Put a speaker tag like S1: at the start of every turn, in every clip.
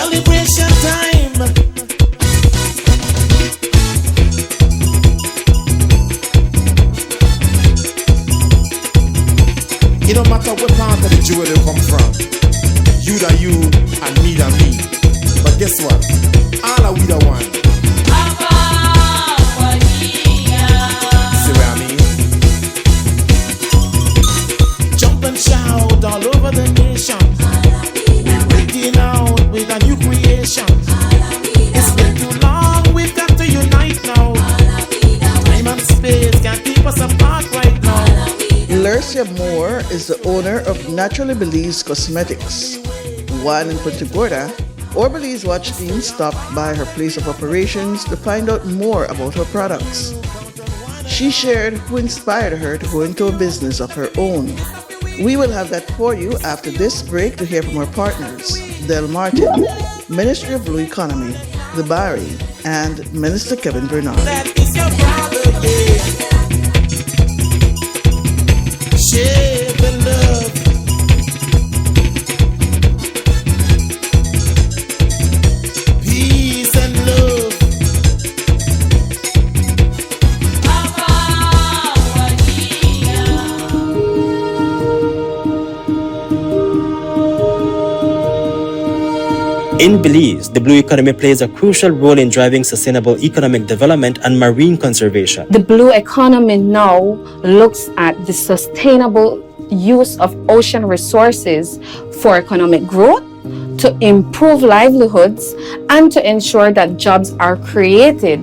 S1: celebration time. It don't matter what part of the jewel they come from. You da you and me da me. But guess what? All are we the one. See what I mean? Jump and shout all over the nation. We're breaking out with a new creation. It's been too long, we've got to unite now. Time and space can't keep us apart right now.
S2: Lorcia Moore is the owner of Naturally Belize Cosmetics. While in Punta Gorda, our Belize Watch team stopped by her place of operations to find out more about her products. She shared who inspired her to go into a business of her own. We will have that for you after this break to hear from our partners, Del Martin, Ministry of Blue Economy, the Barry, and Minister Kevin Bernard.
S1: That is your brother, yeah. Share the love. Peace and love.
S3: In Belize, the blue economy plays a crucial role in driving sustainable economic development and marine conservation.
S4: The blue economy now looks at the sustainable use of ocean resources for economic growth, to improve livelihoods, and to ensure that jobs are created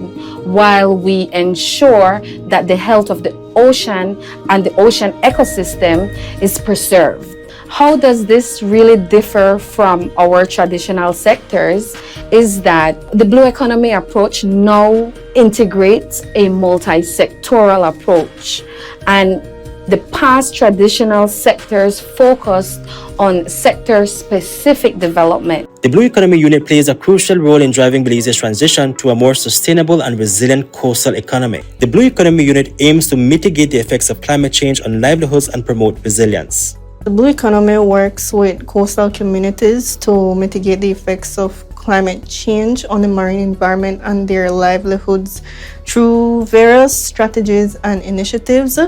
S4: while we ensure that the health of the ocean and the ocean ecosystem is preserved. How does this really differ from our traditional sectors is that the blue economy approach now integrates a multi-sectoral approach, and the past traditional sectors focused on sector-specific development.
S3: The Blue Economy Unit plays a crucial role in driving Belize's transition to a more sustainable and resilient coastal economy. The Blue Economy Unit aims to mitigate the effects of climate change on livelihoods and promote resilience.
S5: The Blue Economy works with coastal communities to mitigate the effects of climate change on the marine environment and their livelihoods through various strategies and initiatives.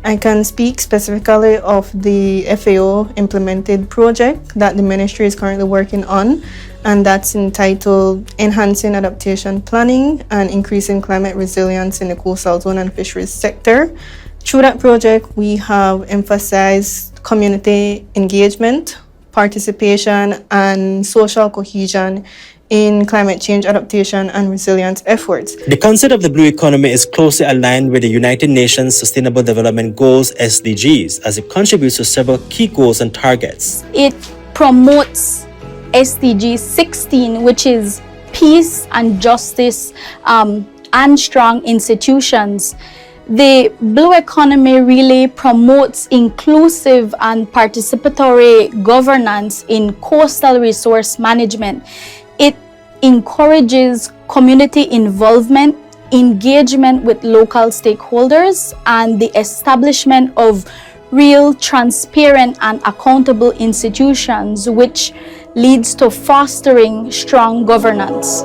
S5: I can speak specifically of the FAO implemented project that the ministry is currently working on, and that's entitled Enhancing Adaptation Planning and Increasing Climate Resilience in the Coastal Zone and Fisheries Sector. Through that project, we have emphasized community engagement, participation, and social cohesion in climate change adaptation and resilience efforts.
S3: The concept of the blue economy is closely aligned with the United Nations Sustainable Development Goals (SDGs) as it contributes to several key goals and targets.
S6: It promotes SDG 16, which is peace and justice and strong institutions. The blue economy really promotes inclusive and participatory governance in coastal resource management. It encourages community involvement, engagement with local stakeholders, and the establishment of real, transparent, and accountable institutions, which leads to fostering strong governance.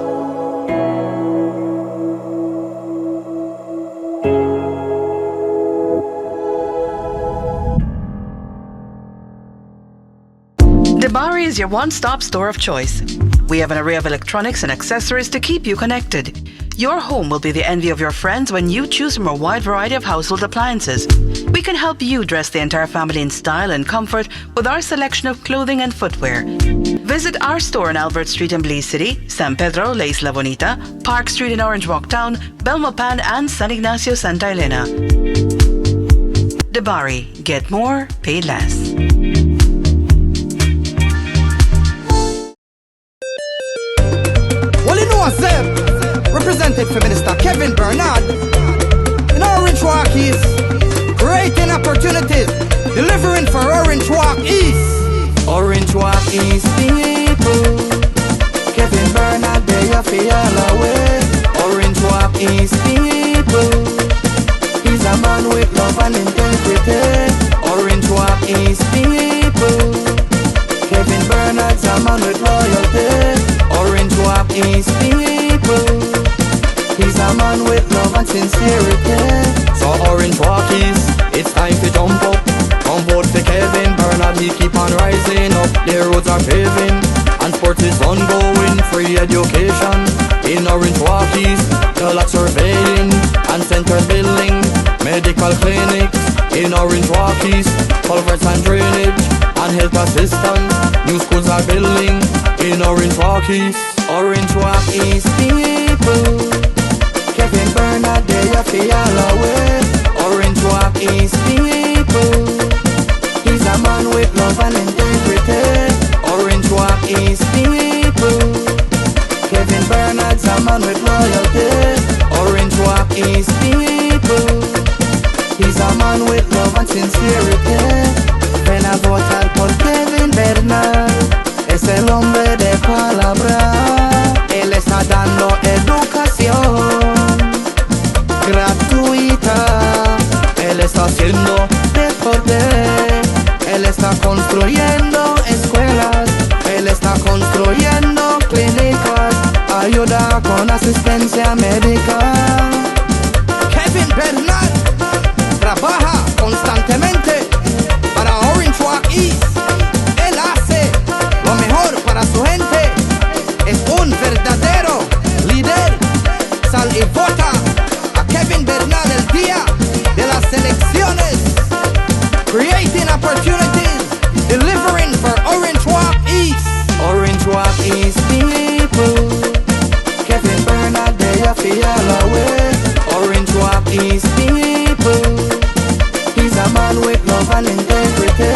S7: Debari is your one-stop store of choice. We have an array of electronics and accessories to keep you connected. Your home will be the envy of your friends when you choose from a wide variety of household appliances. We can help you dress the entire family in style and comfort with our selection of clothing and footwear. Visit our store on Albert Street in Belize City, San Pedro, La Isla Bonita, Park Street in Orange Walk Town, Belmopan, and San Ignacio, Santa Elena. Debari, get more, pay less.
S8: Represented for Minister Kevin Bernard in Orange Walk East, creating opportunities, delivering for Orange Walk East. Orange Walk East people, Kevin Bernard, they are feel away. Orange Walk East people, he's a man with love and integrity. Orange Walk East people, Kevin Bernard's a man with loyalty. Walk East people. He's a man with love and sincerity. So Orange Walk East, it's time to jump up. Come vote for Kevin Bernard, he keep on rising up. The roads are paving and sports is ongoing. Free education in Orange Walk East. The lot surveying and centers building. Medical clinics in Orange Walk East. Culverts and drainage and health assistance. New schools are building in Orange Walk East. Orange Walk East people. Kevin Bernard, they are all away. Orange Walk East people. He's a man with love and integrity. Orange Walk East people. Kevin Bernard's a man with loyalty. Orange Walk East people. He's a man with love and sincerity. Ven a votar por Kevin Bernard. Es el hombre de palabra. Él está dando educación gratuita. Él está haciendo deporte. Él está construyendo escuelas. Él está construyendo clínicas. Ayuda con asistencia médica. Kevin Bernard trabaja constantemente para Orange Walk East. Él hace lo mejor para su gente. Es un verdadero líder. Sal y vota a Kevin Bernard el día de las elecciones. Creating opportunities, delivering for Orange Walk East. Orange Walk East people. Kevin Bernard, they are all away. Orange Walk East people. He's a man with love and integrity.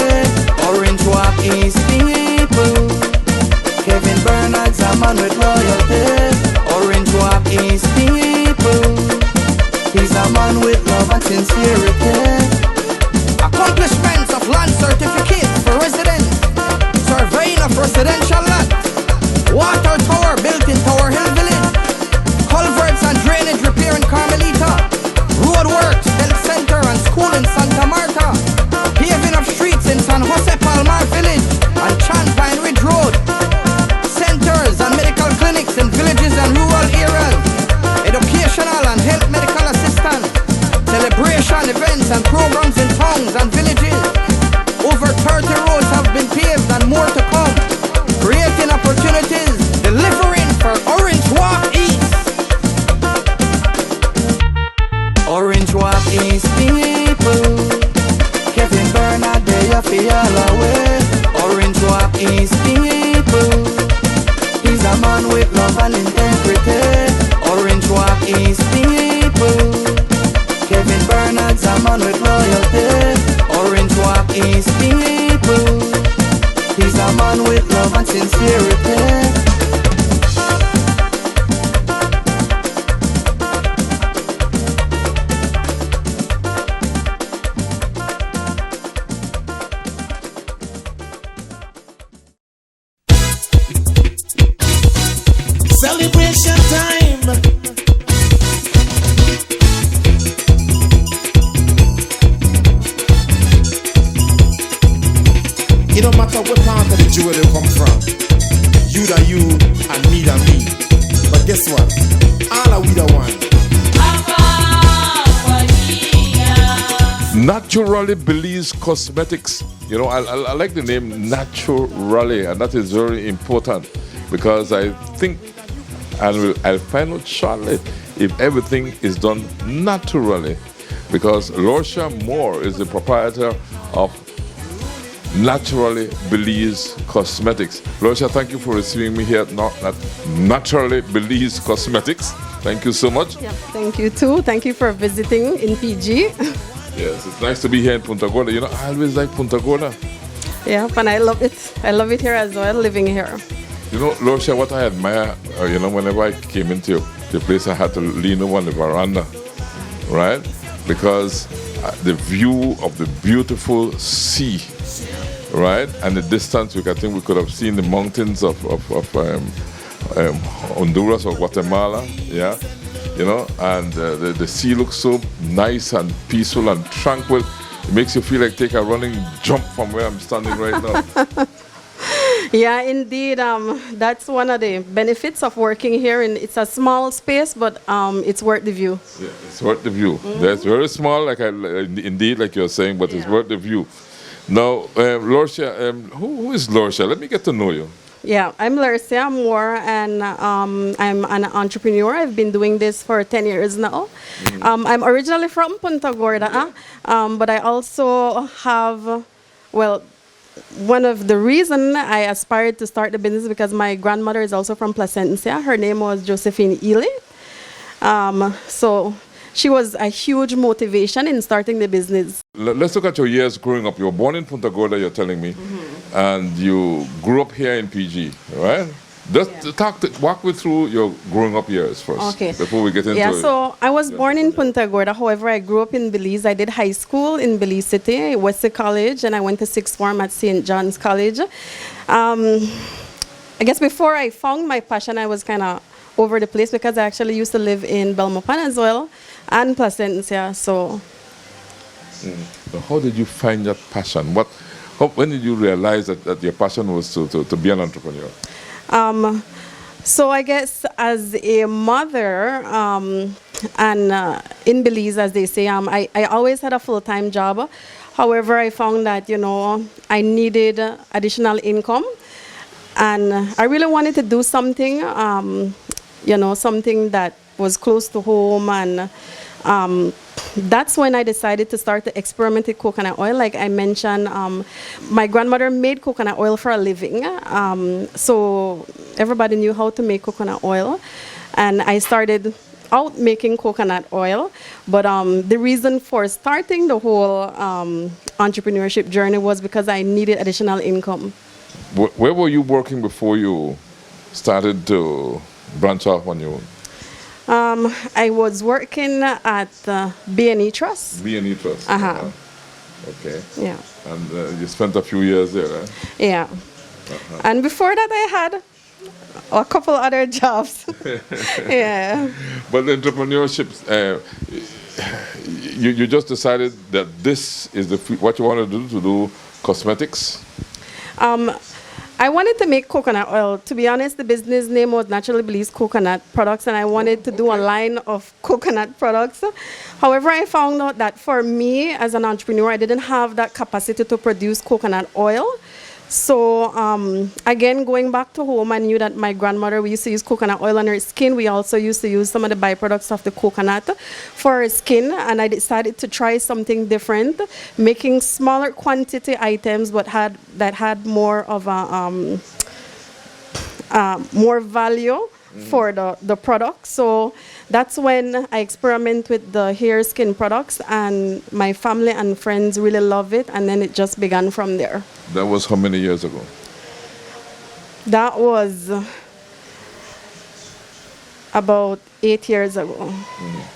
S8: Orange Walk East people. Kevin Bernard's a man with loyalty. Orange Walk East people. He's a man with love and sincerity. Accomplishments of land certificate for residents. Surveying of residential lots. Water tower built in Tower Hill Village. Culverts and drainage repair in Carmelita. Roadworks, health center and school in Santa Marta. Paving of streets in San Jose Palmar Village and Champagne Ridge Road. Centers and medical clinics in villages and rural areas. Educational and health medical assistance. Celebration events and programs in towns and villages. Over 30 roads have been paved and more to come. Creating opportunities, delivering for Orange Walk East. Orange Walk East people. Kevin Bernard, they are all away. Orange Walk East people. He's a man with love and integrity. Orange Walk East people. Kevin Bernard's a man with loyalty. Orange Walk East people. He's a man with love and sincerity.
S1: Celebration time. It don't matter what part of the jewel you come from. You da you and me da me. But guess what? All are we the one.
S9: Naturally Belize Cosmetics. You know, I like the name Naturally, and that is very important because I think, and I'll find out shortly, if everything is done naturally. Because Lorcia Moore is the proprietor of Naturally Belize Cosmetics. Lorcia, thank you for receiving me here at Naturally Belize Cosmetics. Thank you so much.
S10: Yeah, thank you too. Thank you for visiting in PG.
S9: Yes, it's nice to be here in Punta Gorda. You know, I always like Punta Gorda.
S10: Yeah, and I love it. I love it here as well, living here.
S9: You know, Lorcia, what I admire, whenever I came into the place, I had to lean over on the veranda, right? Because the view of the beautiful sea, right? And the distance, I think we could have seen the mountains of Honduras or Guatemala, yeah? You know, and the sea looks so nice and peaceful and tranquil. It makes you feel like take a running jump from where I'm standing right now.
S10: Yeah, indeed. That's one of the benefits of working here. And it's a small space, but it's worth the view.
S9: Yeah, it's worth the view. That's very small, indeed, like you're saying, but it's worth the view. Now, Lorcia, who is Lorcia? Let me get to know you.
S10: Yeah, I'm Lorcia Moore, and I'm an entrepreneur. I've been doing this for 10 years now. I'm originally from Punta Gorda, but I also have, well, one of the reason I aspired to start the business because my grandmother is also from Placencia. Her name was Josephine Ely. So she was a huge motivation in starting the business.
S9: Let's look at your years growing up. You were born in Punta Gorda, you're telling me, and you grew up here in PG, right? Just walk me through your growing up years first, before we get into it.
S10: Yeah, so I was born in Punta Gorda. However, I grew up in Belize. I did high school in Belize City, Wesley College, and I went to sixth form at St. John's College. I guess before I found my passion, I was kind of over the place because I actually used to live in Belmopan as well and Placencia. So,
S9: how did you find that passion? When did you realize that your passion was to be an entrepreneur?
S10: So I guess as a mother, and in Belize, as they say, I always had a full-time job. However, I found that, I needed additional income. And I really wanted to do something, something that was close to home. And that's when I decided to start to experiment with coconut oil. Like I mentioned, my grandmother made coconut oil for a living. So everybody knew how to make coconut oil. And I started out making coconut oil. But the reason for starting the whole entrepreneurship journey was because I needed additional income.
S9: Where were you working before you started to branch off on your own?
S10: I was working at B&E Trust.
S9: B&E Trust. Okay.
S10: Yeah.
S9: And you spent a few years there, right?
S10: Yeah. And before that, I had a couple other jobs. Yeah.
S9: But the entrepreneurship, you just decided that this is what you wanted to do cosmetics?
S10: I wanted to make coconut oil. To be honest, the business name was Naturally Belize Coconut Products, and I wanted to do a line of coconut products. However, I found out that for me as an entrepreneur, I didn't have that capacity to produce coconut oil. So again, going back to home, I knew that my grandmother, we used to use coconut oil on her skin. We also used to use some of the byproducts of the coconut for her skin. And I decided to try something different, making smaller quantity items, but that had more of a more value for the product. So that's when I experiment with the hair skin products, and my family and friends really love it, and then it just began from there.
S9: That was how many years ago?
S10: That was about 8 years ago.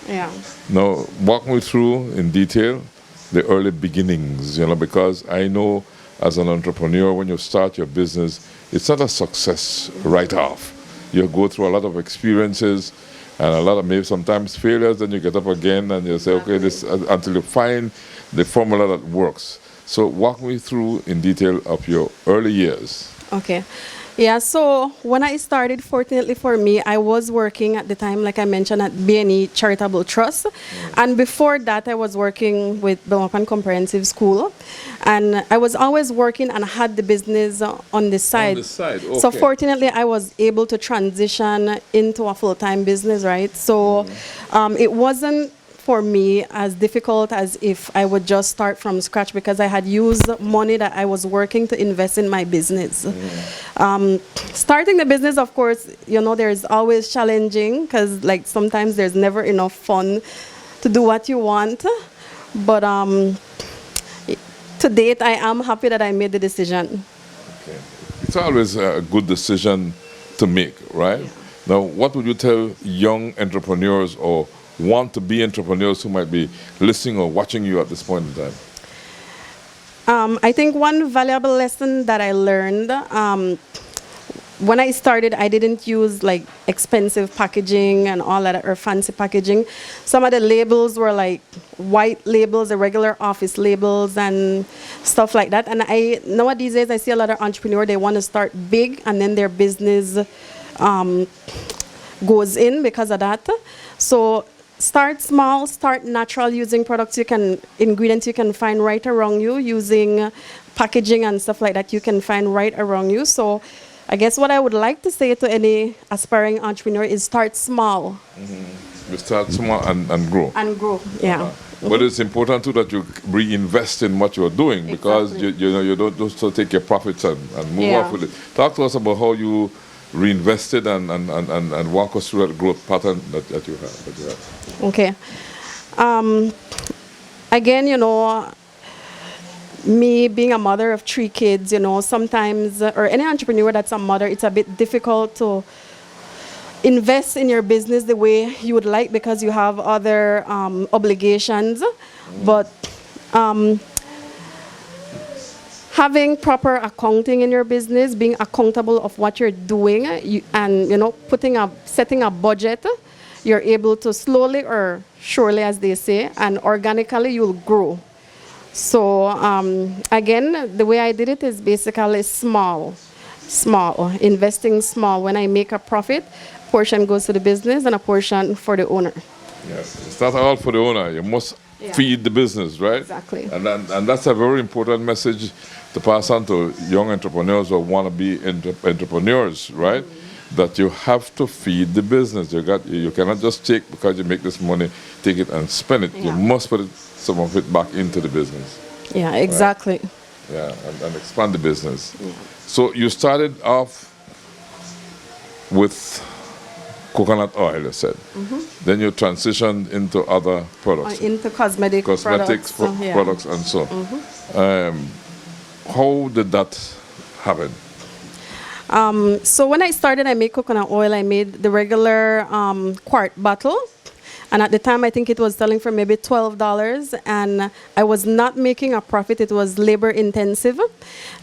S10: Yeah.
S9: Now, walk me through in detail the early beginnings, because I know as an entrepreneur, when you start your business, it's not a success right off. You go through a lot of experiences and a lot of maybe sometimes failures, then you get up again and you say, okay, this until you find the formula that works. So walk me through in detail of your early years.
S10: Okay. Yeah, so when I started, fortunately for me, I was working at the time, like I mentioned, at B&E Charitable Trust. And before that, I was working with Belmopan Comprehensive School. And I was always working and had the business on the side.
S9: On the side, okay.
S10: So fortunately, I was able to transition into a full-time business, right? So it wasn't for me as difficult as if I would just start from scratch, because I had used money that I was working to invest in my business. Starting the business, of course, there's always challenging, because like sometimes there's never enough fun to do what you want. But to date, I am happy that I made the decision.
S9: Okay. It's always a good decision to make, right? Yeah. Now, what would you tell young entrepreneurs or want to be entrepreneurs who might be listening or watching you at this point in time?
S10: I think one valuable lesson that I learned when I started, I didn't use like expensive packaging and all that or fancy packaging. Some of the labels were like white labels, the regular office labels and stuff like that. And nowadays I see a lot of entrepreneurs, they want to start big and then their business goes in because of that. So start small, start natural using ingredients you can find right around you, using packaging and stuff like that you can find right around you. So I guess what I would like to say to any aspiring entrepreneur is start small.
S9: You start small and grow.
S10: And grow, yeah.
S9: But it's important too that you reinvest in what you're doing, because you don't just take your profits and move off with it. Talk to us about how you reinvested and walk us through that growth pattern that you have.
S10: Okay. Again, me being a mother of 3 kids, sometimes, or any entrepreneur that's a mother, it's a bit difficult to invest in your business the way you would like because you have other obligations. But having proper accounting in your business, being accountable of what you're doing, setting a budget, you're able to slowly or surely, as they say, and organically you'll grow. So again, the way I did it is basically small, investing small. When I make a profit, a portion goes to the business and a portion for the owner.
S9: Yes, it's not all for the owner. You must feed the business, right?
S10: Exactly.
S9: And that's a very important message to pass on to young entrepreneurs who want to be entrepreneurs, right? That you have to feed the business. You cannot just take, because you make this money, take it and spend it. You must put some of it back into the business.
S10: Yeah, exactly.
S9: Right? Yeah, and expand the business. Yeah. So you started off with coconut oil, you said. Then you transitioned into other products.
S10: Into cosmetics
S9: products and so on. How did that happen?
S10: So when I started, I made coconut oil. I made the regular quart bottle. And at the time, I think it was selling for maybe $12. And I was not making a profit. It was labor intensive.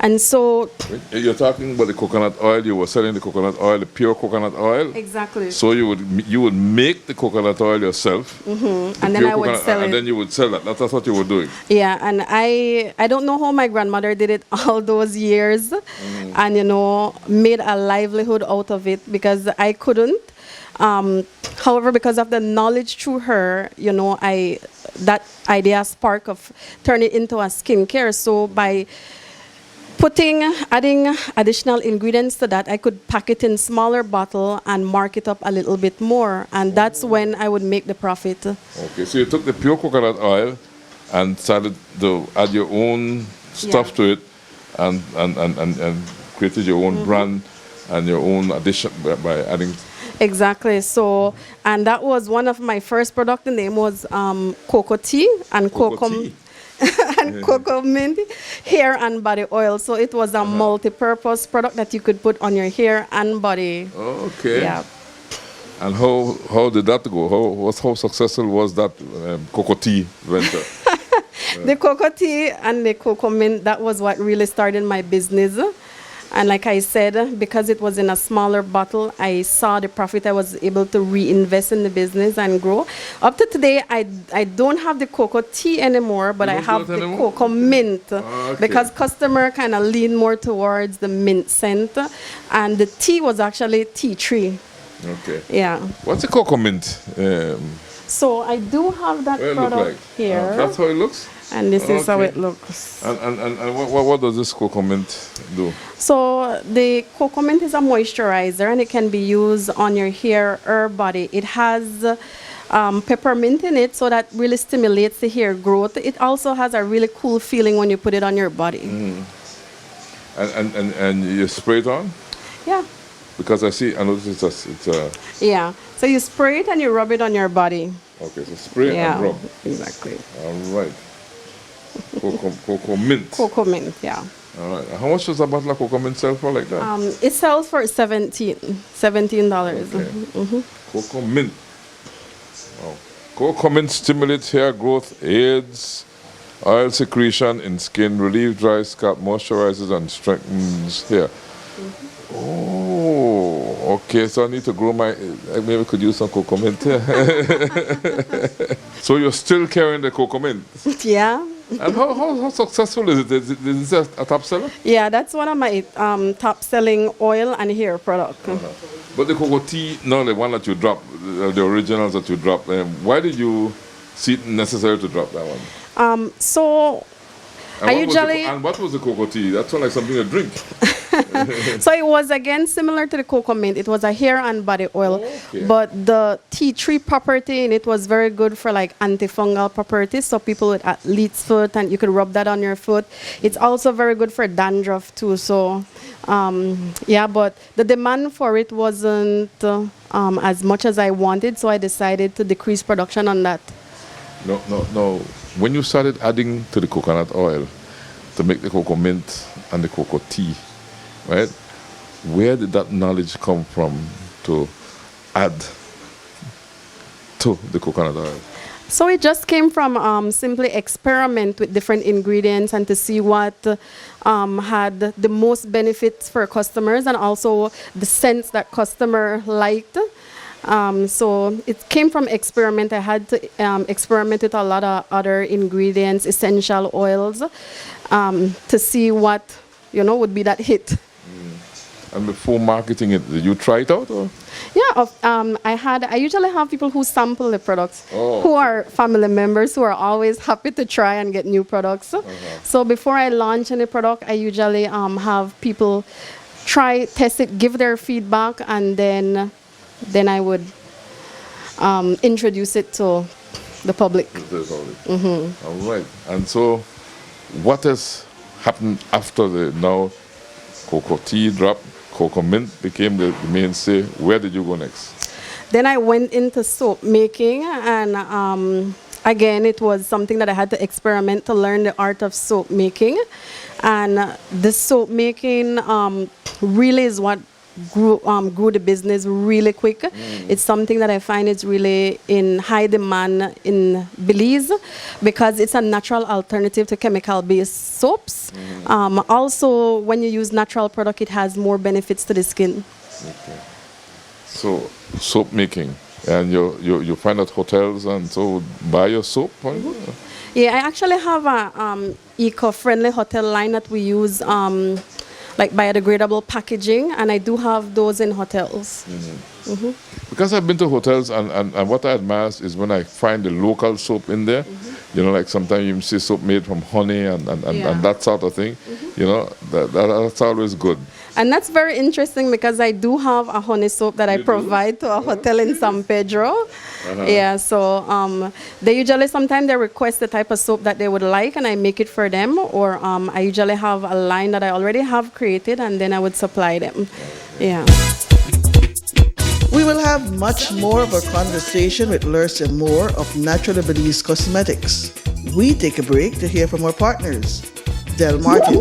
S10: And so...
S9: You're talking about the coconut oil. You were selling the coconut oil, the pure coconut oil?
S10: Exactly.
S9: So you would make the coconut oil yourself.
S10: And then I would sell it.
S9: And then you would sell that. That's what you were doing.
S10: Yeah, and I don't know how my grandmother did it all those years. And, made a livelihood out of it because I couldn't. However, because of the knowledge through her, that idea spark of turning it into a skincare. So by adding additional ingredients to that, I could pack it in smaller bottle and mark it up a little bit more. And that's when I would make the profit.
S9: Okay, so you took the pure coconut oil and started to add your own stuff to it and created your own brand and your own addition by adding...
S10: Exactly. So, and that was one of my first products. The name was cocoa tea and cocoa mint hair and body oil. So it was a multi-purpose product that you could put on your hair and body.
S9: Okay.
S10: Yeah.
S9: And how did that go? How successful was that cocoa tea venture?
S10: The cocoa tea and the cocoa mint, that was what really started my business. And like I said, because it was in a smaller bottle, I saw the profit. I was able to reinvest in the business and grow. Up to today, I don't have the cocoa tea anymore, but I have the cocoa mint. Because customer kind of lean more towards the mint scent. And the tea was actually tea tree.
S9: Okay.
S10: Yeah.
S9: What's a cocoa mint?
S10: So I do have that product here.
S9: That's how it looks?
S10: And this is how it looks.
S9: And what does this cocoa mint do?
S10: So the cocoa mint is a moisturizer, and it can be used on your hair or body. It has peppermint in it, so that really stimulates the hair growth. It also has a really cool feeling when you put it on your body.
S9: And you spray it on?
S10: Yeah.
S9: Because I notice it's a...
S10: Yeah. So you spray it and you rub it on your body.
S9: Okay, so spray and rub.
S10: Exactly.
S9: All right. Cocoa mint.
S10: Cocoa mint, yeah.
S9: All right. How much does a bottle of cocoa mint sell for like that?
S10: It sells for $17.
S9: Okay. Cocoa mint. Wow. Cocoa mint stimulates hair growth, aids oil secretion in skin, relieves dry scalp, moisturizes and strengthens hair. Oh, Oh, okay. So I need to grow my. Maybe I could use some cocoa mint. So you're still carrying the cocoa mint.
S10: Yeah.
S9: And how successful is it? Is it a top seller?
S10: Yeah, that's one of my top selling oil and hair product.
S9: But the cocoa tea, no, the one that you dropped, the originals that you dropped, why did you see it necessary to drop that one?
S10: So
S9: And
S10: I
S9: what was
S10: usually
S9: and what was the cocoa tea? That sounds like something to drink.
S10: so it was again similar to the cocoa mint. It was a hair and body oil,
S9: Okay.
S10: but the tea tree property in it was very good for like antifungal properties. So people with athlete's foot, and you could rub that on your foot. It's also very good for dandruff too. So yeah, but the demand for it wasn't as much as I wanted, so I decided to decrease production on that.
S9: No. When you started adding to the coconut oil to make the cocoa mint and the cocoa tea, right? Where did that knowledge come from to add to the coconut oil?
S10: So it just came from simply experiment with different ingredients and to see what had the most benefits for customers and also the scents that customer liked. So it came from experiment. I had to experiment with a lot of other ingredients, essential oils, to see what would be that hit.
S9: And before marketing it, did you try it out? Or?
S10: Yeah, I usually have people who sample the products,
S9: Oh,
S10: who are family members who are always happy to try and get new products. So before I launch any product, I usually have people try, test it, give their feedback, and then I would introduce it to the public.
S9: All right. And so what has happened after the now cocoa tea drop, cocoa mint became the mainstay? Where did you go next?
S10: Then I went into soap making, and again, it was something that I had to experiment to learn the art of soap making. And the soap making really is what grew the business really quick. It's something that I find is really in high demand in Belize because it's a natural alternative to chemical-based soaps. Also, when you use natural product, it has more benefits to the skin.
S9: Okay. So soap making, and you find at hotels and so buy your soap?
S10: Yeah, I actually have a eco-friendly hotel line that we use like biodegradable packaging, and I do have those in hotels.
S9: Because I've been to hotels, and what I admire is when I find the local soap in there. Like sometimes you see soap made from honey and that sort of thing. That's always good.
S10: And that's very interesting because I do have a honey soap that I provide to a hotel in San Pedro. Yeah, so they usually, sometimes they request the type of soap that they would like, and I make it for them, or I usually have a line that I already have created, and then I would supply them. Yeah.
S2: We will have much more of our conversation with Lorcia Moore of Naturally Belize Cosmetics. We take a break to hear from our partners, Del Martin,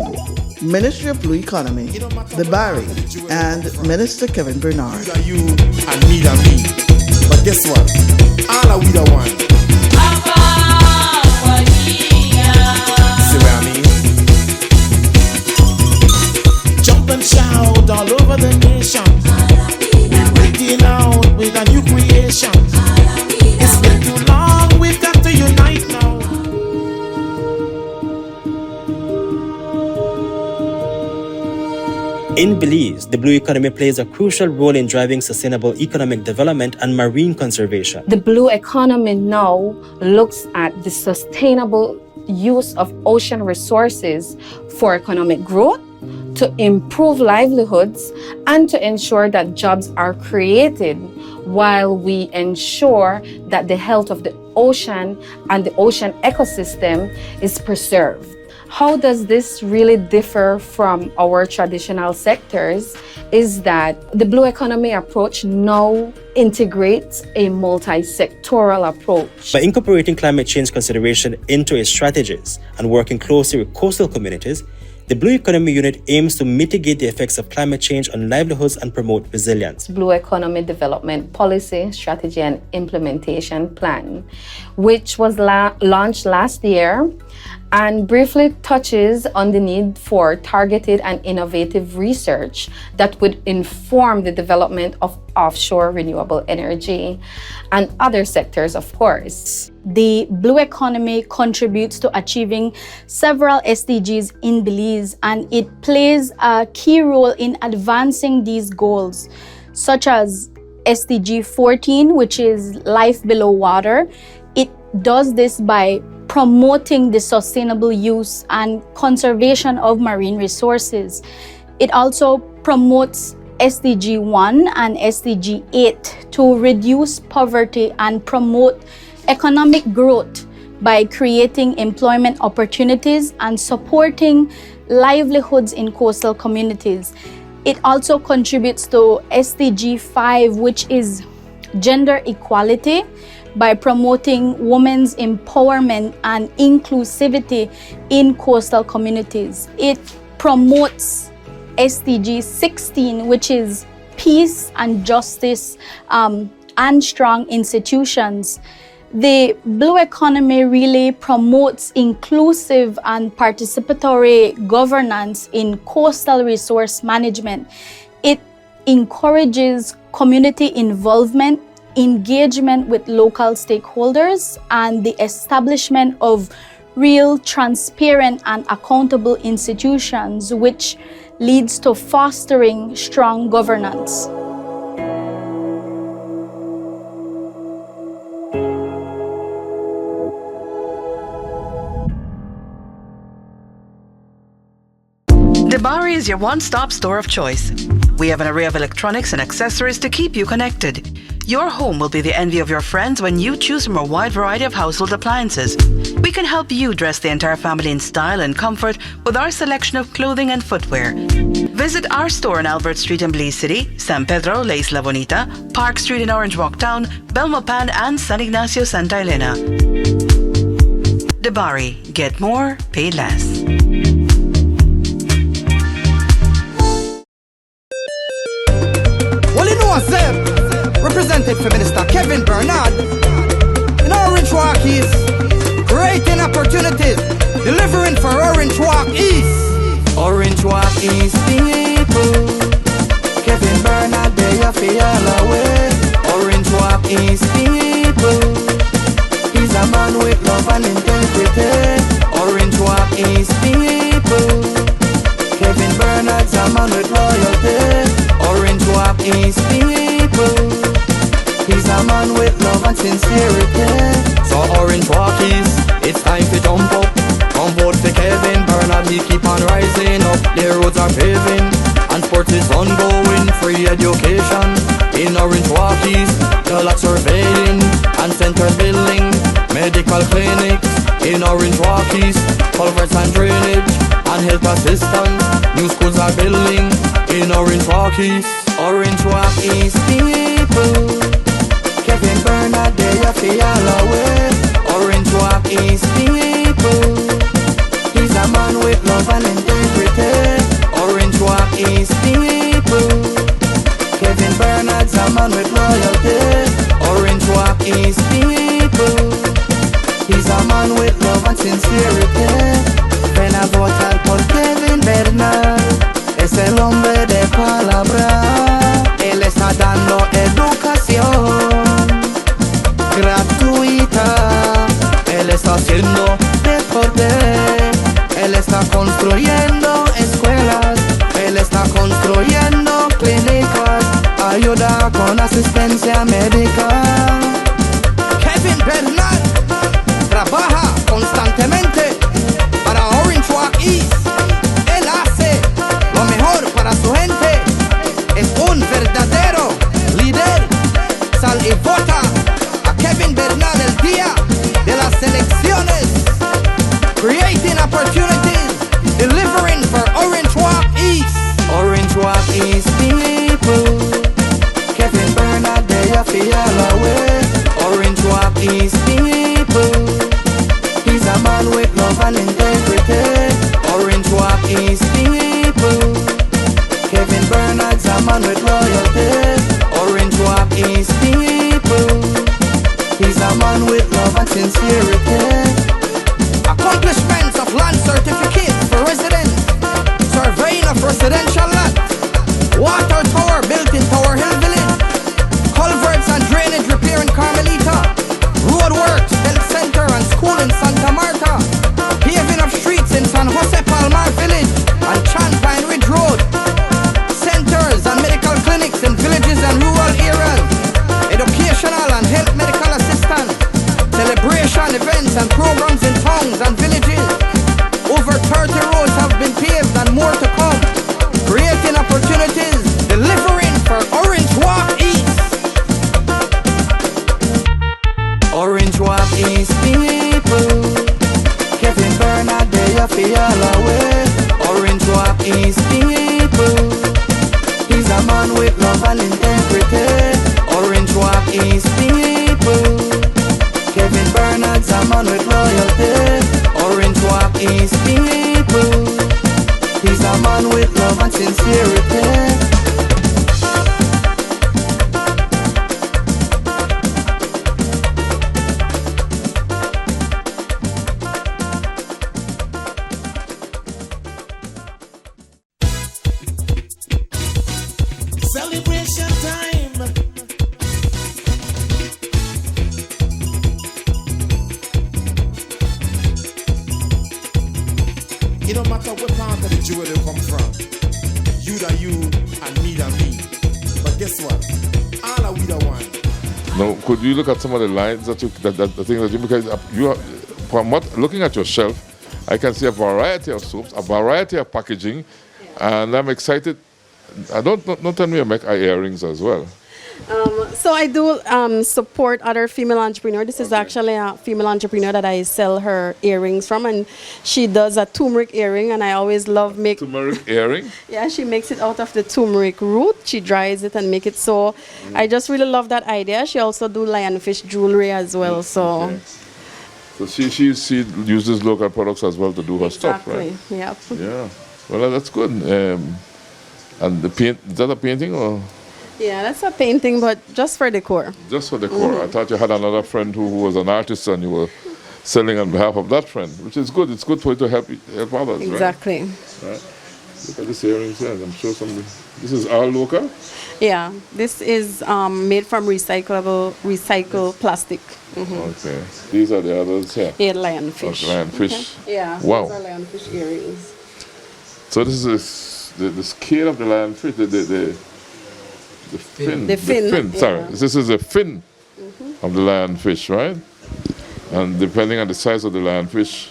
S2: Ministry of Blue Economy, The Barry, and Minister Kevin Bernard.
S1: You and me. But guess what? All are we the one. See what I mean? Jump and shout all over the nation. We're breaking out with a new creation. It's been too long, we've got to unite now.
S3: In Belize, the blue economy plays a crucial role in driving sustainable economic development and marine conservation.
S4: The blue economy now looks at the sustainable use of ocean resources for economic growth, to improve livelihoods, and to ensure that jobs are created while we ensure that the health of the ocean and the ocean ecosystem is preserved. How does this really differ from our traditional sectors is that the blue economy approach now integrates a multi-sectoral approach.
S3: By incorporating climate change consideration into its strategies and working closely with coastal communities, the Blue Economy Unit aims to mitigate the effects of climate change on livelihoods and promote resilience.
S4: Blue Economy Development Policy, Strategy and Implementation Plan, which was launched last year, and briefly touches on the need for targeted and innovative research that would inform the development of offshore renewable energy and other sectors, of course.
S6: The blue economy contributes to achieving several SDGs in Belize, and it plays a key role in advancing these goals, such as SDG 14, which is life below water. It does this by promoting the sustainable use and conservation of marine resources. It also promotes SDG 1 and SDG 8 to reduce poverty and promote economic growth by creating employment opportunities and supporting livelihoods in coastal communities. It also contributes to SDG 5, which is gender equality, by promoting women's empowerment and inclusivity in coastal communities. It promotes SDG 16, which is peace and justice and strong institutions. The blue economy really promotes inclusive and participatory governance in coastal resource management. It encourages community involvement, engagement with local stakeholders, and the establishment of real, transparent, and accountable institutions, which leads to fostering strong governance.
S7: Debari is your one-stop store of choice. We have an array of electronics and accessories to keep you connected. Your home will be the envy of your friends when you choose from a wide variety of household appliances. We can help you dress the entire family in style and comfort with our selection of clothing and footwear. Visit our store on Albert Street in Belize City, San Pedro, La Isla Bonita, Park Street in Orange Walk Town, Belmopan, and San Ignacio, Santa Elena. Debari, get more, pay less.
S8: Well, you know what's there? Represented for Minister Kevin Bernard. In Orange Walk East, creating opportunities, delivering for Orange Walk East. Orange Walk East people. Kevin Bernard, they are all away. Orange Walk East people. He's a man with love and integrity. Orange Walk East people. Kevin Bernard's a man with loyalty. Orange Walk East people. He's a man with love and sincerity. So Orange Walk East, it's time to jump up. Come vote for Kevin Bernard, he keep on rising up. The roads are paving and sports is ongoing. Free education in Orange Walk East. The lots surveying and center building. Medical clinics in Orange Walk East. Culverts and drainage and health assistance. New schools are building in Orange Walk East. Orange Walk East people. Kevin Bernard, they are all away. Orange Walk East people. He's a man with love and integrity. Orange Walk East people. Kevin Bernard's a man with loyalty. Orange Walk East people. He's a man with love and sincerity. Ven a votar por Kevin Bernard. Es el hombre de palabra. Él está dando educación gratuita. Él está haciendo deporte. Él está construyendo escuelas. Él está construyendo clínicas. Ayuda con asistencia médica. Kevin Bernard trabaja constantemente para Orange Walk East. Él hace lo mejor para su gente. Es un verdadero líder. Sal y vota a Kevin Bernard el día de las elecciones. Creating opportunities, delivering for Orange Walk East. Orange Walk East people. Kevin Bernard, they are all away. Orange Walk East people. He's a man with love and integrity. Orange Walk East people. Kevin Bernard's a man with loyalty. Orange Walk East people. He's a man with love and sincerity. Accomplishments of certificates for residents, surveying of residential lots, water tower built in Tower Hill Village, culverts and drainage repair in Carmelita, roadworks, health center and school in Santa Marta, paving of streets in San Jose Palmar Village and Champagne Ridge Road, centers and medical clinics in villages and rural areas, educational and health medical assistance, celebration events and programs in towns and villages. Over 30 roads have been paved and more to come, creating opportunities, delivering for Orange Walk East. Orange Walk East people, Kevin Bernard, they are all away. Orange Walk East people, he's a man with love and integrity. Orange Walk East people, Kevin Bernard's a man with loyalty. Orange Walk East people, he's a man with love and sincerity.
S1: Celebration time. It don't matter what part of the jewel they come from. You da you and me da me. But guess what? All are we the one.
S9: Now, could you look at some of the lines that the things that you, because you have, from what looking at your shelf, I can see a variety of soaps, a variety of packaging, and I'm excited. I don't tell me you make earrings as well.
S10: So I do support other female entrepreneurs. This is actually a female entrepreneur that I sell her earrings from, and she does a turmeric earring, and I always love make
S9: Turmeric earring?
S10: Yeah, she makes it out of the turmeric root. She dries it and make it so. I just really love that idea. She also do lionfish jewelry as well. So.
S9: Okay. So she uses local products as well to do her stuff, right?
S10: Yeah.
S9: Yeah. Well, that's good. And the paint, is that a painting or?
S10: Yeah, that's a painting, but just for decor.
S9: Just for decor. I thought you had another friend who was an artist and you were selling on behalf of that friend, which is good. It's good for you to help others,
S10: exactly.
S9: Right? Look at this earrings here. I'm sure somebody. This is all local?
S10: Yeah, this is made from recycled plastic.
S9: Okay. These are the others here?
S10: Yeah, lionfish.
S9: Lionfish.
S10: Okay. Yeah,
S9: wow.
S10: These are lionfish earrings.
S9: So this is the scale of the lionfish, the fin.
S10: The fin.
S9: Sorry,
S10: Yeah.
S9: this is the fin of the lionfish, right? And depending on the size of the lionfish,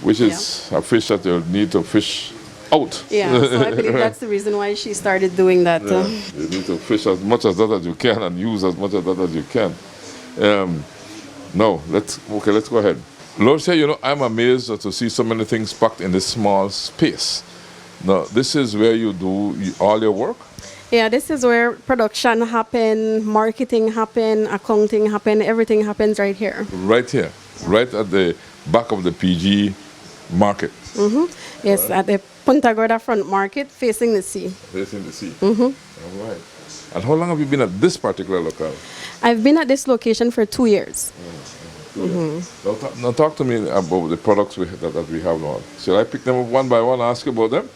S9: which is a fish that you'll need to fish out.
S10: Yeah, so I believe that's the reason why she started doing that.
S9: Yeah. You need to fish as much as that as you can and use as much of that as you can. No, let's go ahead. Lorcia, I'm amazed to see so many things packed in this small space. Now, this is where you do all your work?
S10: Yeah, this is where production happen, marketing happen, accounting happen, everything happens right here.
S9: Right here, right at the back of the PG market.
S10: Yes, at the Punta Gorda front market, facing the sea.
S9: Facing the sea. All right. And how long have you been at this particular locale?
S10: I've been at this location for 2 years.
S9: Now talk to me about the products that we have now. Shall I pick them up one by one and ask you about them?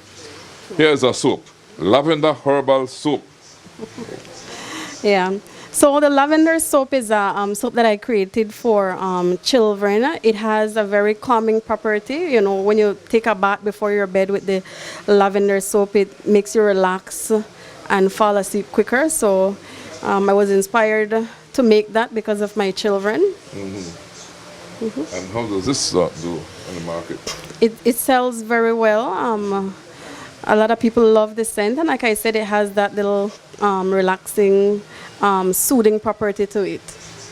S9: Here is a soap. Lavender herbal soap.
S10: Yeah. So the lavender soap is a soap that I created for children. It has a very calming property. When you take a bath before your bed with the lavender soap, it makes you relax and fall asleep quicker. So I was inspired to make that because of my children.
S9: And how does this do in the market?
S10: It sells very well. A lot of people love the scent, and like I said, it has that little relaxing, soothing property to it.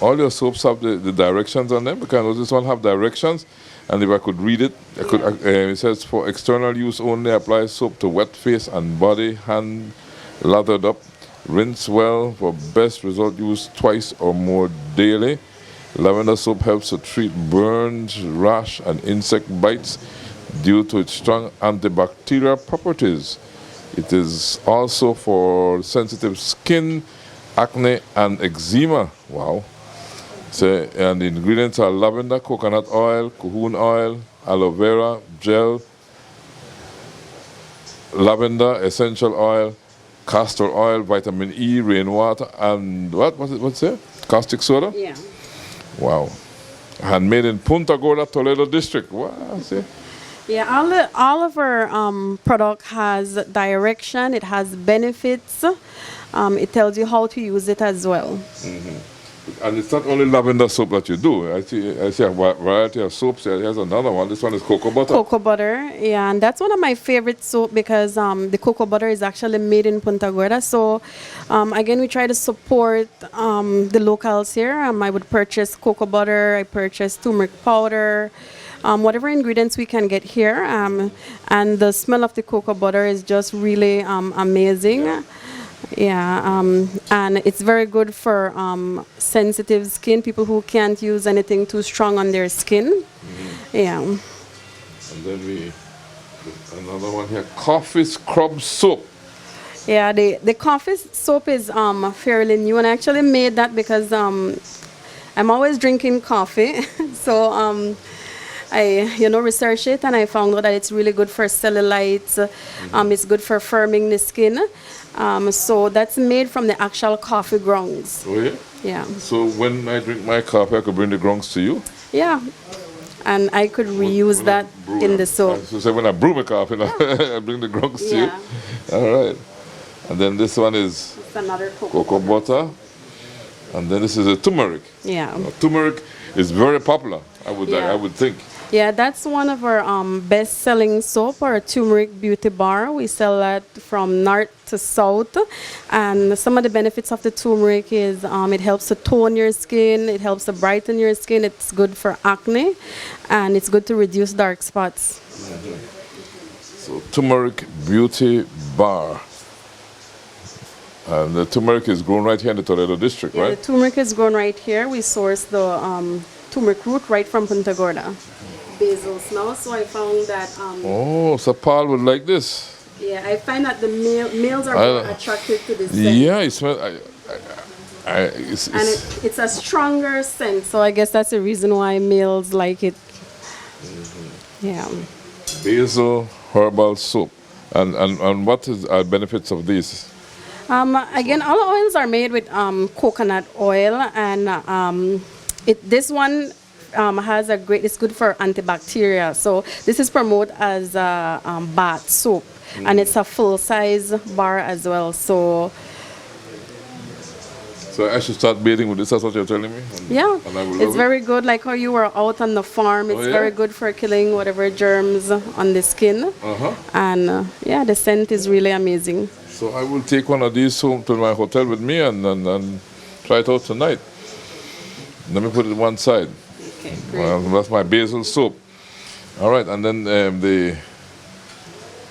S9: All your soaps have the directions on them, because this one have directions, and if I could read it, it says for external use only, apply soap to wet face and body, hand lathered up, rinse well. For best result, use twice or more daily. Lavender soap helps to treat burns, rash, and insect bites due to its strong antibacterial properties. It is also for sensitive skin, acne, and eczema. Wow. So, and the ingredients are lavender, coconut oil, cocoon oil, aloe vera, gel, lavender, essential oil, castor oil, vitamin E, rainwater, and what's it? Caustic soda?
S10: Yeah.
S9: Wow. Handmade in Punta Gorda, Toledo district. Wow, see?
S10: Yeah, all of our product has direction. It has benefits. It tells you how to use it as well.
S9: And it's not only lavender soap that you do. I see a variety of soaps. Here's another one. This one is cocoa butter.
S10: Cocoa butter, yeah, and that's one of my favorite soap because the cocoa butter is actually made in Punta Gorda. So again, we try to support the locals here. I would purchase cocoa butter. I purchase turmeric powder. Whatever ingredients we can get here, and the smell of the cocoa butter is just really amazing. Yeah, and it's very good for sensitive skin, people who can't use anything too strong on their skin. Yeah.
S9: And then another one here, coffee scrub soap.
S10: Yeah, the coffee soap is fairly new, and I actually made that because I'm always drinking coffee. So I researched it, and I found out that it's really good for cellulite. It's good for firming the skin. So that's made from the actual coffee grounds.
S9: Oh, yeah?
S10: Yeah.
S9: So when I drink my coffee, I could bring the grounds to you?
S10: Yeah. And I could reuse that in the soap.
S9: So when I brew my coffee, I bring the grounds to you? All right. And then this one is
S10: another
S9: cocoa butter. And then this is a turmeric.
S10: Yeah.
S9: Turmeric is very popular, I would think.
S10: Yeah, that's one of our best-selling soap, our turmeric beauty bar. We sell that from north to south. And some of the benefits of the turmeric is it helps to tone your skin, it helps to brighten your skin, it's good for acne, and it's good to reduce dark spots.
S9: So turmeric beauty bar. And the turmeric is grown right here in the Toledo district, right?
S10: The turmeric is grown right here. We source the turmeric root right from Punta Gorda. Basils now, so I found that.
S9: So Paul would like this.
S10: Yeah, I find that the males are more attracted to this scent.
S9: Yeah, it smells.
S10: It's a stronger scent, so I guess that's the reason why males like it. Yeah.
S9: Basil herbal soap, and what is the benefits of these?
S10: Again, all oils are made with coconut oil, and this one has it's good for antibacterial. So this is promoted as a bath soap, and it's a full size bar as well. So
S9: I should start bathing with this. That's what you're telling me.
S10: Yeah, it's very good. Like how you were out on the farm, it's very good for killing whatever germs on the skin. And the scent is really amazing.
S9: So I will take one of these home to my hotel with me and try it out tonight. Let me put it one side.
S10: Okay, great.
S9: That's my basil soap. All right, and then the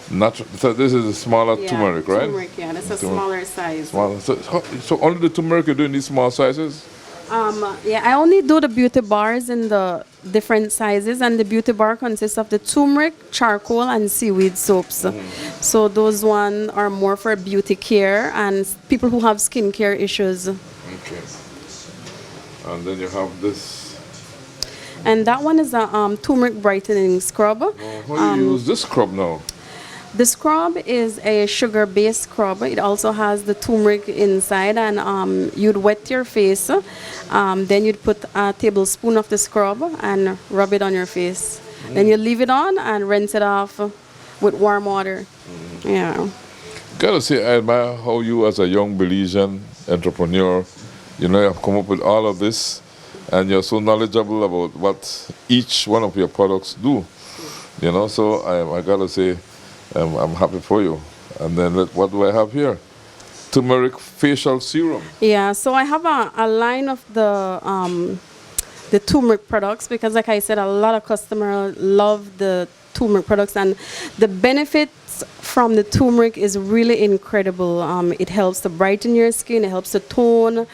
S9: natural. So this is a smaller turmeric, right?
S10: Turmeric, yeah, that's a smaller size.
S9: So only the turmeric you do in these small sizes?
S10: I only do the beauty bars in the different sizes, and the beauty bar consists of the turmeric, charcoal, and seaweed soaps. So those ones are more for beauty care and people who have skincare issues.
S9: Okay. And then you have this.
S10: And that one is a turmeric brightening scrub.
S9: How do you use this scrub now?
S10: The scrub is a sugar-based scrub. It also has the turmeric inside, and you'd wet your face. Then you'd put a tablespoon of the scrub and rub it on your face. Then you leave it on and rinse it off with warm water. Yeah.
S9: Gotta say, I admire how you, as a young Belizean entrepreneur, have come up with all of this, and you're so knowledgeable about what each one of your products do. So I gotta say, I'm happy for you. And then what do I have here? Turmeric facial serum.
S10: Yeah, so I have a line of the turmeric products because, like I said, a lot of customers love the turmeric products, and the benefits from the turmeric is really incredible. It helps to brighten your skin, it helps to tone.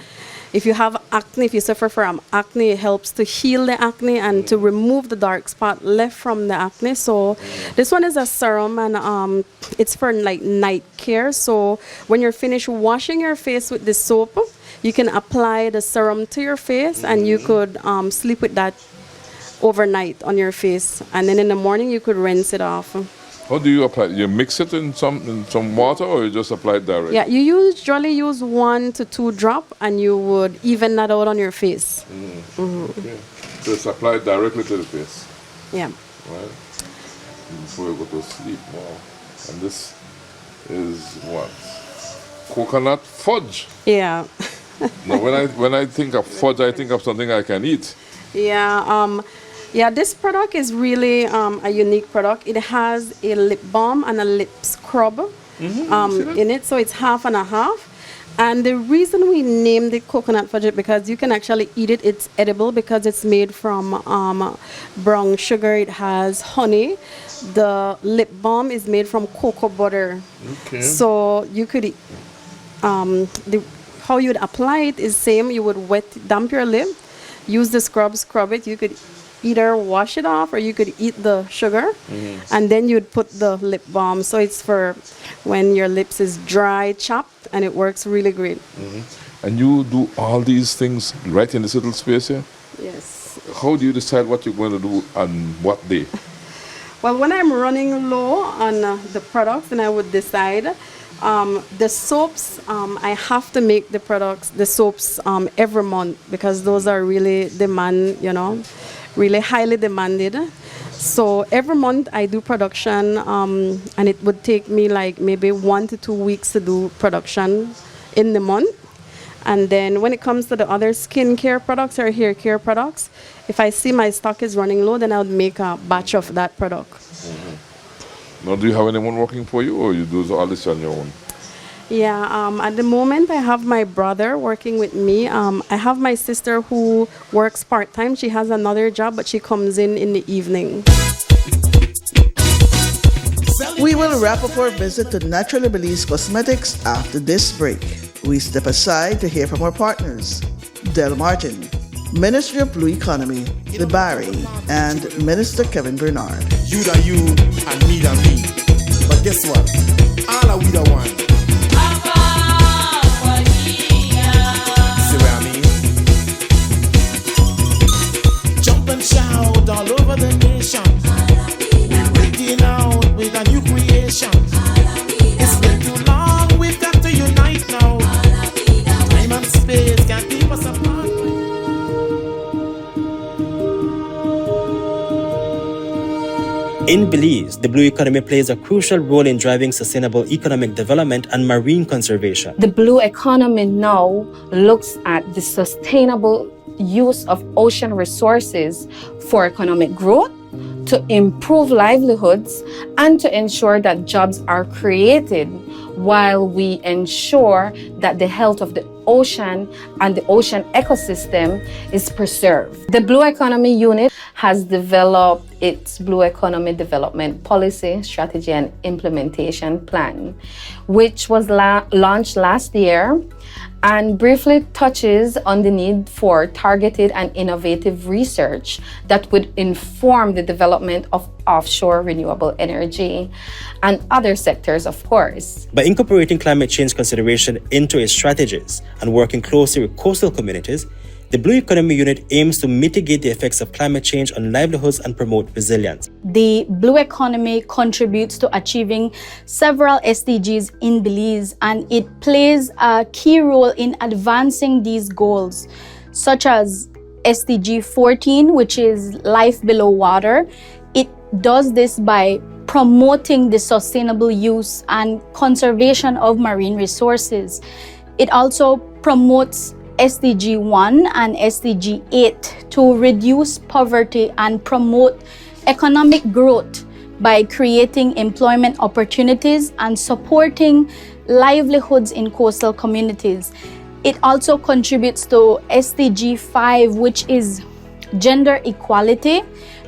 S10: If you have acne, if you suffer from acne, it helps to heal the acne and to remove the dark spot left from the acne. So this one is a serum, and it's for like night care. So when you're finished washing your face with the soap, you can apply the serum to your face, and you could sleep with that overnight on your face, and then in the morning you could rinse it off.
S9: How do you apply it? You mix it in some water, or you just apply it direct?
S10: Yeah, you usually use 1 to 2 drop, and you would even that out on your face.
S9: Okay. So it's applied directly to the face.
S10: Yeah.
S9: Right? Before you go to sleep. Wow. And this is what? Coconut fudge.
S10: Yeah.
S9: Now, when I think of fudge, I think of something I can eat.
S10: Yeah, this product is really a unique product. It has a lip balm and a lip scrub in it, so it's half and a half. And the reason we named it coconut fudge is because you can actually eat it. It's edible because it's made from brown sugar. It has honey. The lip balm is made from cocoa butter.
S9: Okay.
S10: So you could how you'd apply it is same. You would damp your lip, use the scrub it. You could either wash it off or you could eat the sugar, and then you'd put the lip balm. So it's for when your lips is dry, chapped, and it works really great.
S9: And you do all these things right in this little space here?
S10: Yes.
S9: How do you decide what you're going to do on what day?
S10: Well, when I'm running low on the products, then I would decide. The soaps, I have to make the soaps every month because those are really really highly demanded. So every month I do production, and it would take me like maybe 1 to 2 weeks to do production in the month. And then when it comes to the other skincare products or hair care products, if I see my stock is running low, then I would make a batch of that product.
S9: Now, do you have anyone working for you, or you do all this on your own?
S10: Yeah, at the moment I have my brother working with me. I have my sister who works part-time. She has another job, but she comes in the evening.
S2: We will wrap up our visit to Naturally Belize Cosmetics after this break. We step aside to hear from our partners, Del Martin, Ministry of Blue Economy, the Barry, and Minister Kevin Bernard.
S1: You da you and me da me. But guess what? All are we the one. See what I mean? Jump and shout all over the nation. We're breaking out with a new creation. It's been too long, we've got to unite now. Time and space can't keep us apart.
S3: In Belize, the blue economy plays a crucial role in driving sustainable economic development and marine conservation.
S4: The blue economy now looks at the sustainable use of ocean resources for economic growth, to improve livelihoods, and to ensure that jobs are created while we ensure that the health of the ocean and the ocean ecosystem is preserved. The Blue Economy Unit has developed its Blue Economy Development Policy, Strategy, and Implementation Plan, which was launched last year and briefly touches on the need for targeted and innovative research that would inform the development of offshore renewable energy and other sectors, of course.
S3: By incorporating climate change consideration into its strategies and working closely with coastal communities, the Blue Economy Unit aims to mitigate the effects of climate change on livelihoods and promote resilience.
S6: The blue economy contributes to achieving several SDGs in Belize, and it plays a key role in advancing these goals, such as SDG 14, which is life below water. It does this by promoting the sustainable use and conservation of marine resources. It also promotes SDG 1 and SDG 8 to reduce poverty and promote economic growth by creating employment opportunities and supporting livelihoods in coastal communities. It also contributes to SDG 5, which is gender equality,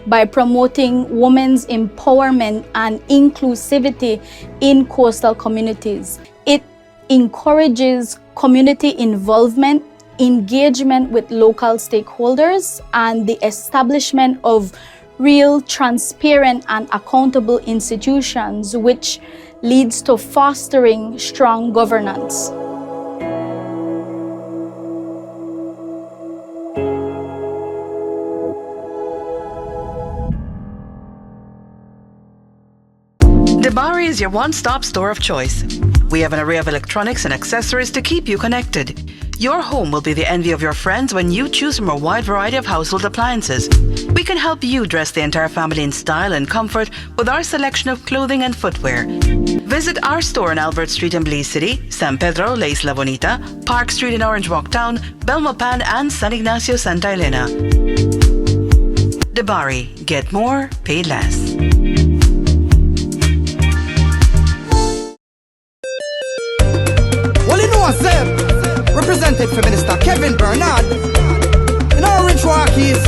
S6: by promoting women's empowerment and inclusivity in coastal communities. It encourages community involvement, engagement with local stakeholders, and the establishment of real, transparent, and accountable institutions, which leads to fostering strong governance.
S7: Debari is your one-stop store of choice. We have an array of electronics and accessories to keep you connected. Your home will be the envy of your friends when you choose from a wide variety of household appliances. We can help you dress the entire family in style and comfort with our selection of clothing and footwear. Visit our store on Albert Street in Belize City, San Pedro, La Isla Bonita, Park Street in Orange Walk Town, Belmopan, and San Ignacio, Santa Elena. Debari, get more, pay less.
S8: Well, you know what's up? Represented for Minister Kevin Bernard in Orange Walk East,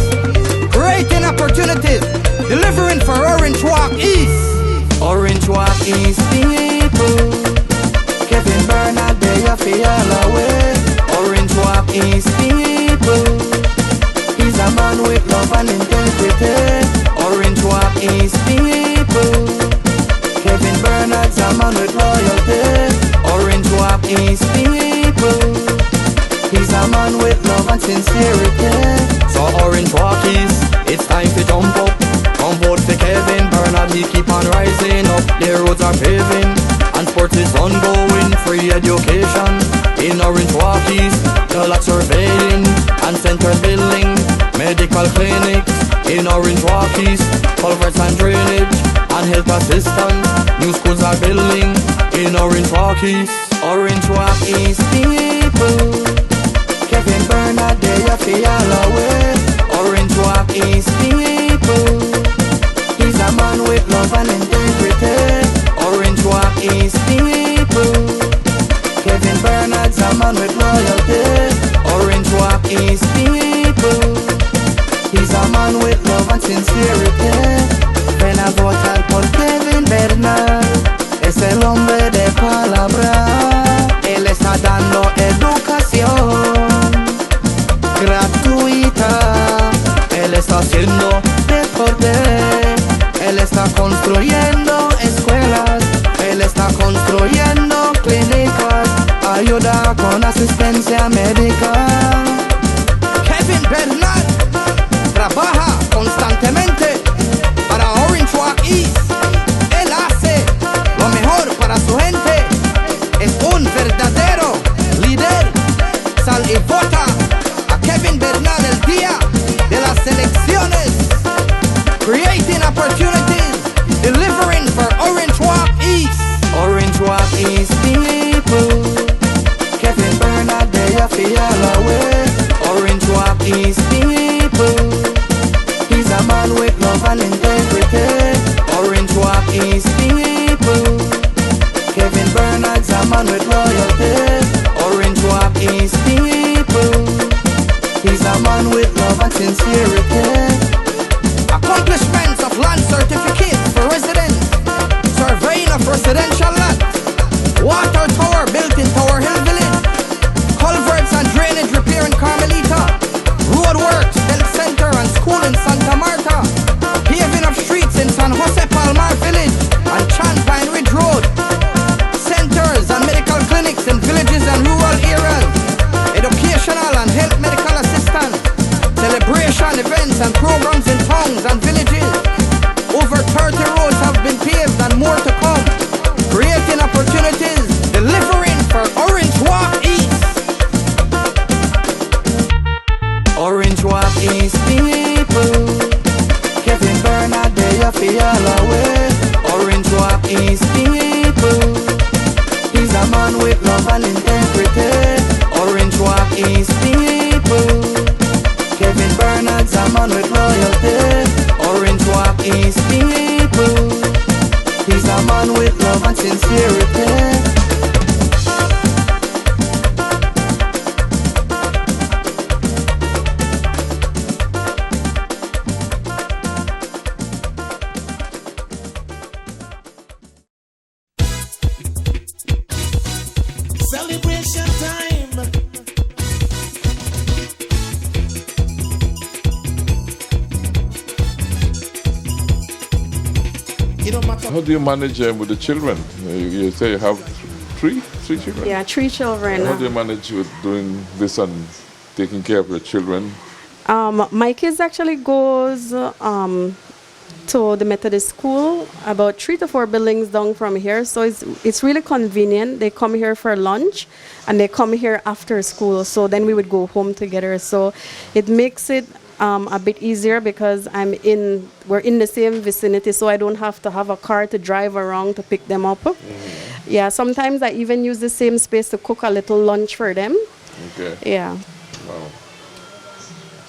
S8: creating opportunities, delivering for Orange Walk East. Orange Walk East people, Kevin Bernard, they are feel away. Orange Walk East people, he's a man with love and integrity. Orange Walk East people, Kevin Bernard's a man with loyalty. Orange Walk East people, he's a man with love and sincerity. So Orange Walk East, it's time to jump up. Come vote for Kevin Bernard, he keep on rising up. The roads are paving and sports is ongoing. Free education in Orange Walk East, the lot surveying and center building. Medical clinics in Orange Walk East, culverts and drainage and health assistance. New schools are building in Orange Walk East. Orange Walk East people, Kevin Bernard, they are feel away. Orange Walk East people, he's a man with love and integrity. Orange Walk East people, Kevin Bernard's a man with loyalty. Orange Walk East people, he's a man with love and sincerity. Ven a votar por Kevin Bernard, es el hombre de palabra. Él está dando educación gratuita. Él está haciendo deporte. Él está construyendo escuelas. Él está construyendo clínicas. Ayuda con asistencia médica. Kevin Bernard trabaja constantemente para Orange Walk East. Él hace lo mejor para su gente. Es un verdadero líder. Sal y vota a Kevin Bernard el día de las elecciones. Creating opportunities, delivering for Orange Walk East. Orange Walk East people, Kevin Bernard, they are feel away. Orange Walk East people, he's a man with love and integrity. Orange Walk East people, Kevin Bernard's a man with loyalty. Orange Walk East people, he's a man with love and sincerity. Accomplishments of land certificates for residents, surveying of residential lots, water tower built in Tower Hill Village, culverts and drainage repair in Carmelita, road works, health center and school in Santa Marta, paving of streets in San Jose Palmar Village and Champagne Ridge Road, centers and medical clinics in villages and rural areas, educational and health medical assistance, celebration events and programs in towns and villages. Over 30 roads have been paved and more to come, creating opportunities, delivering for Orange Walk East. Orange Walk East people, Kevin Bernard, they are feel away. Orange Walk East people, he's a man with love and integrity. Orange Walk East people, Kevin Bernard's a man with loyalty. Orange Walk East people, he's a man with love and sincerity.
S1: Celebration time. It don't matter.
S9: How do you manage with the children? You say you have three children?
S10: Yeah, 3 children.
S9: How do you manage with doing this and taking care of your children?
S10: My kids actually goes to the Methodist school, about 3 to 4 buildings down from here. So it's really convenient. They come here for lunch and they come here after school. So then we would go home together. So it makes it a bit easier because we're in the same vicinity, so I don't have to have a car to drive around to pick them up. Yeah, sometimes I even use the same space to cook a little lunch for them.
S9: Okay.
S10: Yeah.
S9: Wow.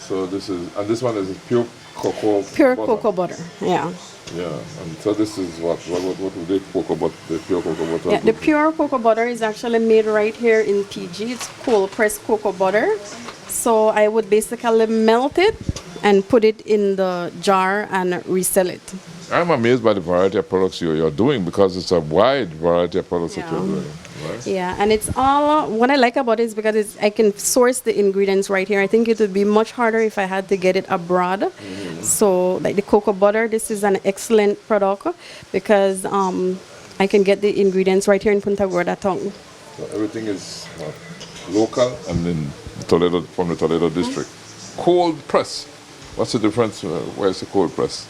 S9: So this one is pure cocoa
S10: Pure
S9: butter.
S10: cocoa butter, yeah.
S9: Yeah, and so this is what would they cocoa butter, the pure cocoa butter?
S10: Yeah, the pure cocoa butter is actually made right here in PG. It's cold pressed cocoa butter. So I would basically melt it and put it in the jar and resell it.
S9: I'm amazed by the variety of products you're doing because it's a wide variety of products that
S10: Yeah.
S9: you're doing. Right?
S10: Yeah, and it's all, what I like about it is because I can source the ingredients right here. I think it would be much harder if I had to get it abroad. So like the cocoa butter, this is an excellent product because I can get the ingredients right here in Punta Gorda town.
S9: So everything is local and in Toledo, from the Toledo district. Cold press. What's the difference? Where's the cold press?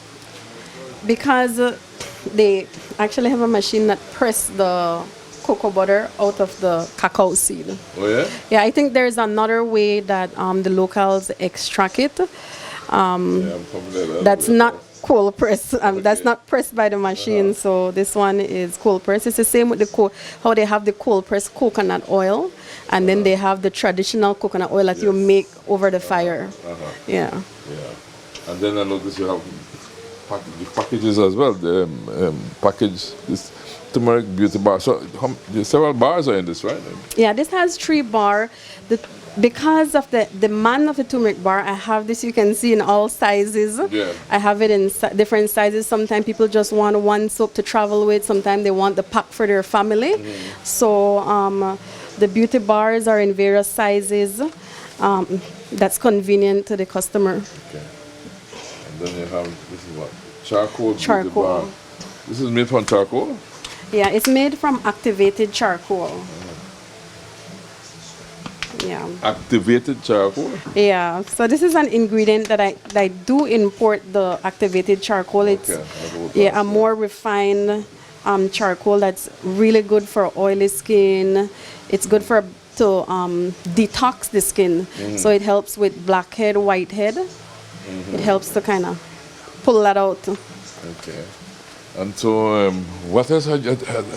S10: Because they actually have a machine that press the cocoa butter out of the cacao seed.
S9: Oh yeah?
S10: Yeah, I think there's another way that the locals extract it.
S9: I'm familiar.
S10: That's not cold press. That's not pressed by the machine. So this one is cold press. It's the same with how they have the cold pressed coconut oil, and then they have the traditional coconut oil that you make over the fire. Yeah.
S9: Yeah. And then I notice you have packages as well. The package this turmeric beauty bar. So several bars are in this, right?
S10: Yeah, this has 3 bars. Because of the demand of the turmeric bar, I have this, you can see, in all sizes.
S9: Yeah.
S10: I have it in different sizes. Sometimes people just want one soap to travel with. Sometimes they want the pack for their family. So the beauty bars are in various sizes. That's convenient to the customer.
S9: Okay. And then you have, this is what? Charcoal.
S10: Charcoal.
S9: Beauty bar. This is made from charcoal?
S10: Yeah, it's made from activated charcoal. Yeah.
S9: Activated charcoal?
S10: Yeah. So this is an ingredient that I do import, the activated charcoal. It's a more refined charcoal that's really good for oily skin. It's good to detox the skin. So it helps with blackhead, whitehead. It helps to kind of pull that out.
S9: Okay. And so what else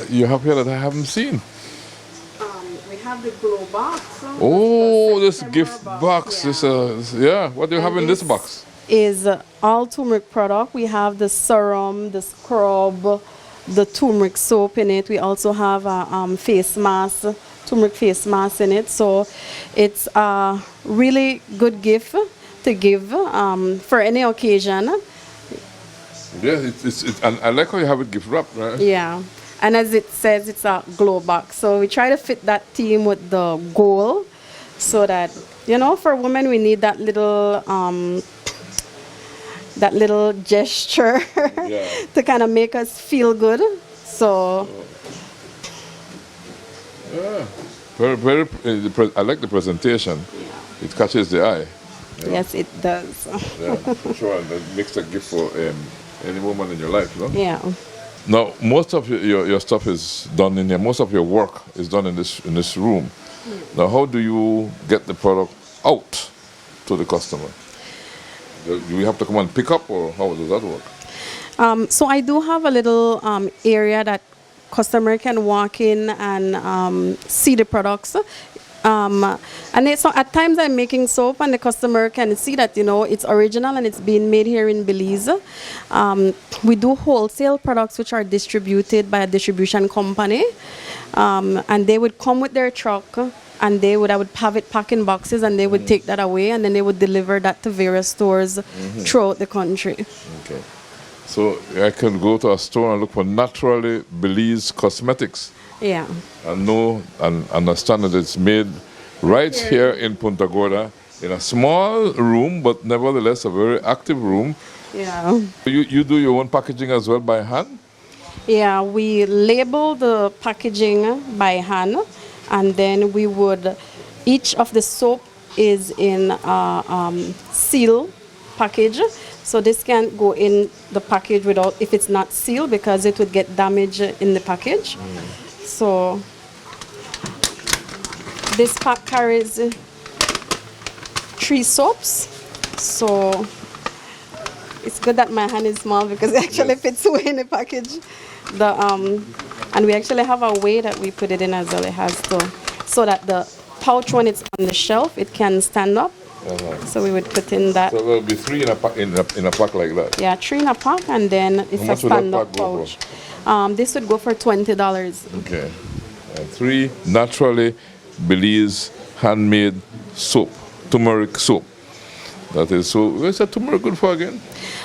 S9: you have here that I haven't seen?
S10: We have the glow box.
S9: Oh, this gift box.
S10: Yeah.
S9: What do you have in this box?
S10: Is all turmeric product. We have the serum, the scrub, the turmeric soap in it. We also have a face mask, turmeric face mask in it. So it's a really good gift to give for any occasion.
S9: Yeah, and I like how you have it gift wrapped, right?
S10: Yeah. And as it says, it's a glow box. So we try to fit that theme with the goal so that, for women, we need that little gesture to kind of make us feel good. So.
S9: Yeah. Very, I like the presentation. Yeah. It catches the eye.
S10: Yes, it does.
S9: Yeah, sure. And that makes a gift for any woman in your life,
S10: Yeah.
S9: Now, most of your stuff is done in here. Most of your work is done in this room. Now, how do you get the product out to the customer? Do you have to come and pick up, or how does that work?
S10: So I do have a little area that customer can walk in and see the products. So at times I'm making soap and the customer can see that, it's original and it's being made here in Belize. We do wholesale products which are distributed by a distribution company. And they would come with their truck and I would have it packed in boxes and they would take that away and then they would deliver that to various stores throughout the country.
S9: Okay. So I can go to a store and look for naturally Belize cosmetics.
S10: Yeah.
S9: And know and understand that it's made right here in Punta Gorda in a small room, but nevertheless a very active room.
S10: Yeah.
S9: You do your own packaging as well by hand?
S10: Yeah, we label the packaging by hand, and then each of the soap is in a seal package. So this can't go in the package without, if it's not sealed, because it would get damaged in the package. So this pack carries 3 soaps. So it's good that my hand is small because it actually fits away in the package. And we actually have a way that we put it in as well. It has to, so that the pouch, when it's on the shelf, it can stand up. So we would put in that.
S9: So there will be 3 in a pack like that.
S10: Yeah, 3 in a pack, and then it's a stand-up pouch. This would go for $20.
S9: Okay. 3 naturally Belize handmade soap, turmeric soap. That is so. What's that turmeric good for again?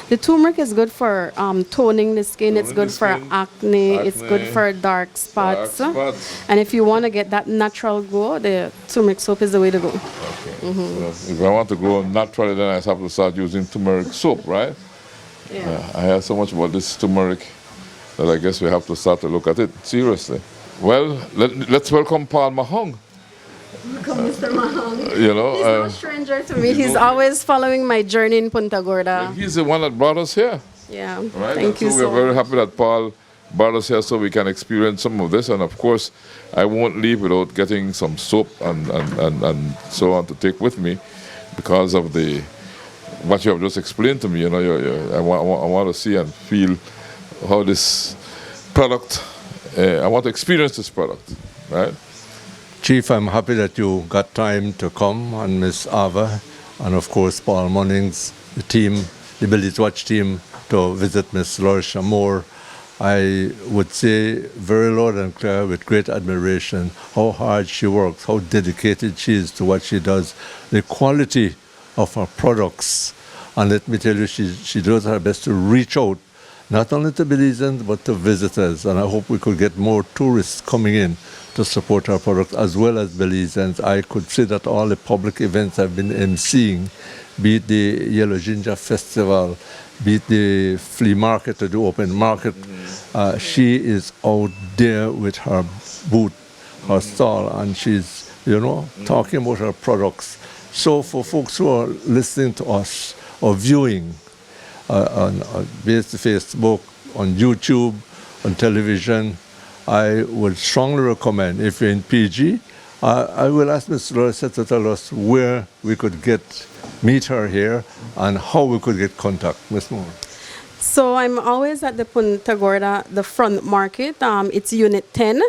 S10: The turmeric is good for toning the skin. It's good for acne. It's good for dark spots. And if you want to get that natural glow, the turmeric soap is the way to go.
S9: Okay. So if I want to grow naturally, then I have to start using turmeric soap, right?
S10: Yeah.
S9: I hear so much about this turmeric that I guess we have to start to look at it seriously. Well, let's welcome Paul Mahong.
S10: Welcome, Mr. Mahong.
S9: You know,
S10: he's no stranger to me. He's always following my journey in Punta Gorda.
S9: He's the one that brought us here.
S10: Yeah.
S9: Right?
S10: Thank you so much.
S9: We're very happy that Paul brought us here so we can experience some of this. And of course, I won't leave without getting some soap and so on to take with me because of what you have just explained to me. You know, I want to see and feel how this product. I want to experience this product, right?
S11: Chief, I'm happy that you got time to come, and Miss Ava, and of course Paul Munnings, the team, the Belize Watch team, to visit Miss Lorcia Moore. I would say very loud and clear, with great admiration, how hard she works, how dedicated she is to what she does, the quality of her products. And let me tell you, she does her best to reach out, not only to Belizeans, but to visitors. And I hope we could get more tourists coming in to support our product, as well as Belizeans. I could say that all the public events I've been emceeing, be it the Yellow Ginger Festival, be it the flea market or the open market, she is out there with her booth, her stall, and she's, talking about her products. So for folks who are listening to us or viewing on Facebook, on YouTube, on television, I would strongly recommend, if you're in PG, I will ask Ms. Lorcia to tell us where we could meet her here and how we could get contact. Ms. Moore.
S10: So I'm always at the Punta Gorda, the front market. It's Unit 10,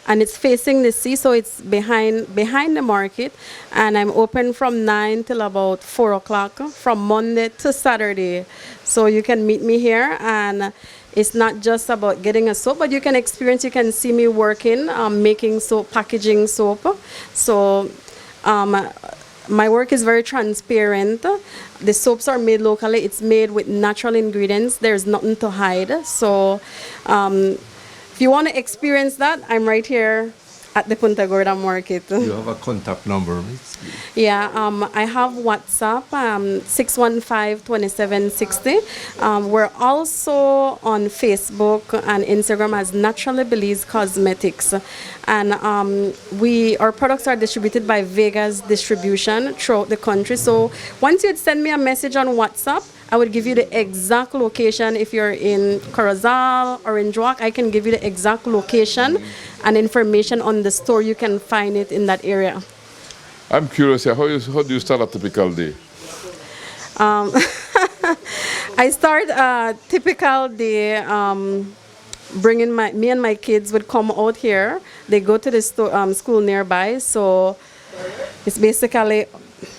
S10: and it's facing the sea, so it's behind the market. And I'm open from 9 till about 4 o'clock, from Monday to Saturday. So you can meet me here, and it's not just about getting a soap, but you can see me working, making soap, packaging soap. So my work is very transparent. The soaps are made locally. It's made with natural ingredients. There's nothing to hide. So if you want to experience that, I'm right here at the Punta Gorda market.
S11: You have a contact number, Miss?
S10: Yeah, I have WhatsApp, 615-2760. We're also on Facebook and Instagram as Naturally Belize Cosmetics. And our products are distributed by Vega's Distribution throughout the country. So once you'd send me a message on WhatsApp, I would give you the exact location. If you're in Corozal or in Joak, I can give you the exact location and information on the store. You can find it in that area.
S9: I'm curious, how do you start a typical day?
S10: I start a typical day bringing me and my kids would come out here. They go to the school nearby, so it's basically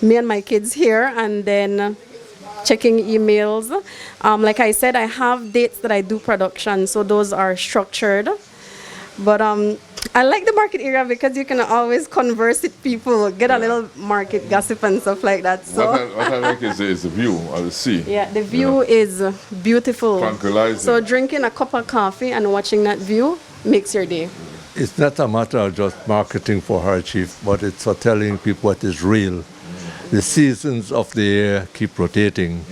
S10: me and my kids here, and then checking emails. Like I said, I have dates that I do production, so those are structured. But I like the market area because you can always converse with people, get a little market gossip and stuff like that. So
S9: what I like is the view of the sea.
S10: Yeah, the view is beautiful.
S9: Tranquilizing.
S10: So drinking a cup of coffee and watching that view makes your day.
S11: It's not a matter of just marketing for her, Chief, but it's for telling people what is real. The seasons of the year keep rotating.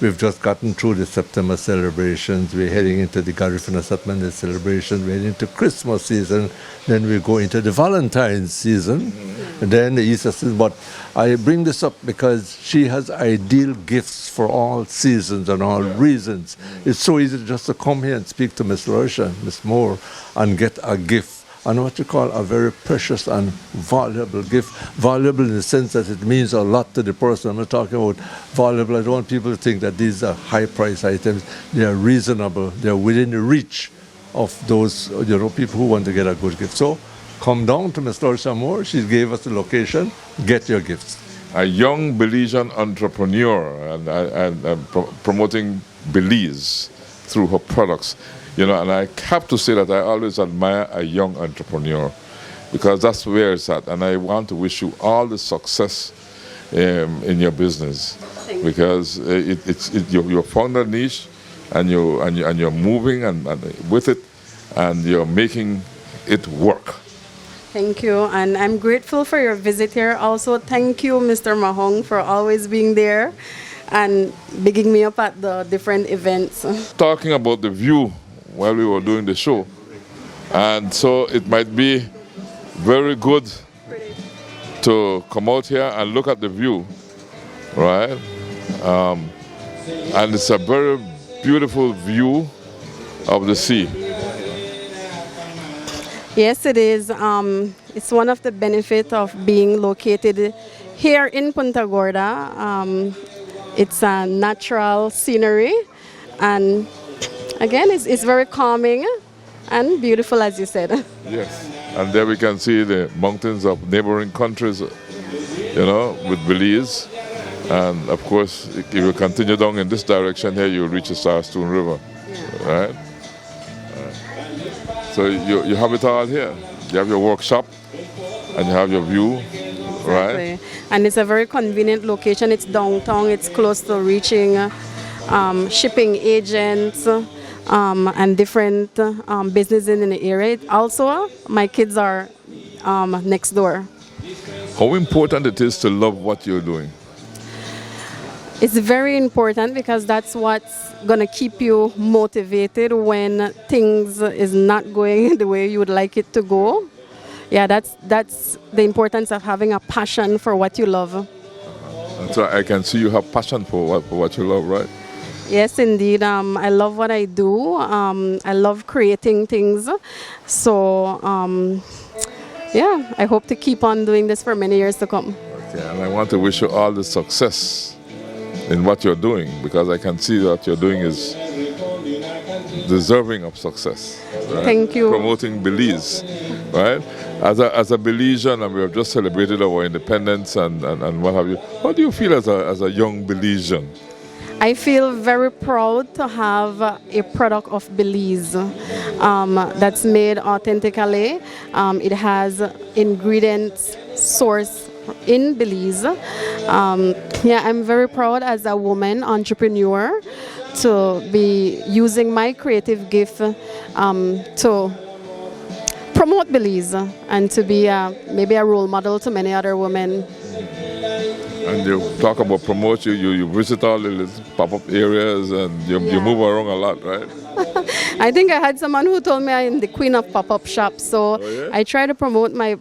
S11: We've just gotten through the September celebrations. We're heading into the Garifuna Settlement celebrations. We're heading into Christmas season. Then we go into the Valentine's season. then the East assist. But I bring this up because she has ideal gifts for all seasons and all reasons. It's so easy just to come here and speak to Miss Lorcia, Miss Moore, and get a gift. And what you call a very precious and valuable gift. Valuable in the sense that it means a lot to the person. I'm not talking about valuable. I don't want people to think that these are high-price items. They are reasonable. They are within the reach of those people who want to get a good gift. So come down to Ms. Lorcia Moore. She gave us the location. Get your gifts.
S9: A young Belizean entrepreneur and promoting Belize through her products. And I have to say that I always admire a young entrepreneur because that's where it's at. And I want to wish you all the success in your business because you found a niche and you're moving and with it and you're making it work.
S10: Thank you, and I'm grateful for your visit here. Also, thank you, Mr. Mahong, for always being there and bigging me up at the different events.
S9: Talking about the view while we were doing the show, and so it might be very good to come out here and look at the view, right? And it's a very beautiful view of the sea.
S10: Yes, it is. It's one of the benefits of being located here in Punta Gorda. It's a natural scenery, and again, it's very calming and beautiful, as you said.
S9: Yes, and there we can see the mountains of neighboring countries, with Belize. And of course, if you continue down in this direction here, you'll reach the Sarstone River, right? So you have it all here. You have your workshop and you have your view, right?
S10: Exactly. And it's a very convenient location. It's downtown. It's close to reaching shipping agents and different businesses in the area. Also, my kids are next door.
S9: How important it is to love what you're doing?
S10: It's very important because that's what's going to keep you motivated when things is not going the way you would like it to go. Yeah, that's the importance of having a passion for what you love.
S9: And so I can see you have passion for what you love, right?
S10: Yes, indeed. I love what I do. I love creating things. So, yeah, I hope to keep on doing this for many years to come.
S9: Okay, and I want to wish you all the success in what you're doing, because I can see that what you're doing is deserving of success. Right?
S10: Thank you.
S9: Promoting Belize, right? As a Belizean, and we have just celebrated our independence and what have you. How do you feel as a young Belizean?
S10: I feel very proud to have a product of Belize that's made authentically. It has ingredients sourced in Belize. Yeah, I'm very proud as a woman entrepreneur to be using my creative gift to promote Belize and to be maybe a role model to many other women.
S9: And you talk about promote, you visit all the little pop-up areas and you move around a lot, right?
S10: I think I had someone who told me I am the queen of pop-up shops, so I try to promote my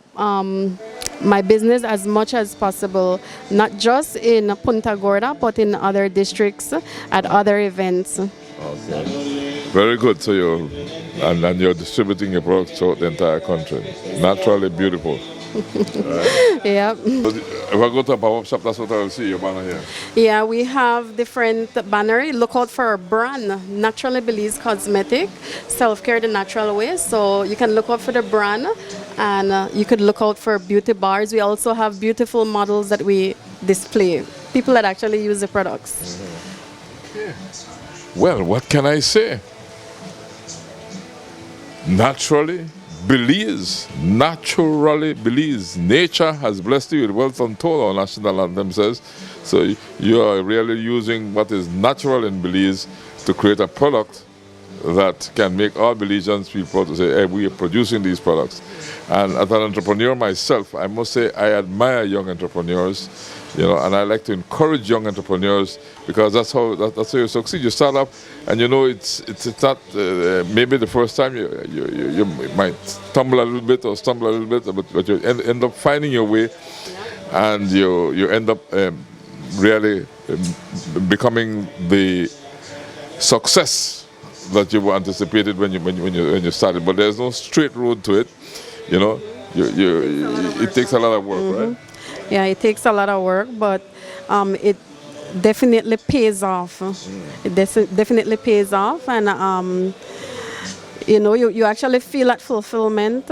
S10: my business as much as possible, not just in Punta Gorda, but in other districts, at other events.
S9: Okay. Very good. So you're distributing your products throughout the entire country. Naturally beautiful. Right.
S10: Yeah.
S9: If I go to a pop-up shop, that's what I will see, your banner here.
S10: Yeah, we have different banners. Look out for our brand, Naturally Belize Cosmetic, self-care the natural way. So you can look out for the brand, and you could look out for beauty bars. We also have beautiful models that we display, people that actually use the products.
S9: Okay. Well, what can I say? Naturally Belize, naturally Belize. Nature has blessed you with wealth untold, our national anthem says. So you are really using what is natural in Belize to create a product that can make all Belizeans feel proud to say, hey, we are producing these products. And as an entrepreneur myself, I must say I admire young entrepreneurs, and I like to encourage young entrepreneurs because that's how you succeed. You start up, and it's not maybe the first time you might stumble a little bit, but you end up finding your way, and you end up really becoming the success that you anticipated when you started. But there's no straight road to it. It takes a lot of work, right?
S10: Yeah, it takes a lot of work, but it definitely pays off. It definitely pays off, and you actually feel that fulfillment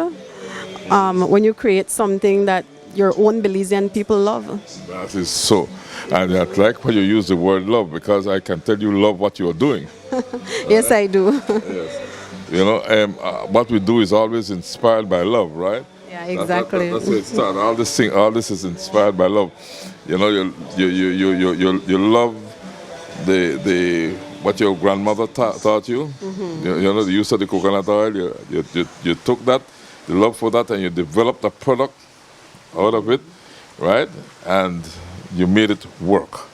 S10: when you create something that your own Belizean people love.
S9: That is so. And I like when you use the word love, because I can tell you love what you're doing.
S10: Yes, I do.
S9: Yes. What we do is always inspired by love, right?
S10: Yeah, exactly.
S9: That's where it starts. All this is inspired by love. You love the what your grandmother taught you. Mm-hmm. The use of the coconut oil. You took that, the love for that, and you developed a product out of it, right? And you made it work,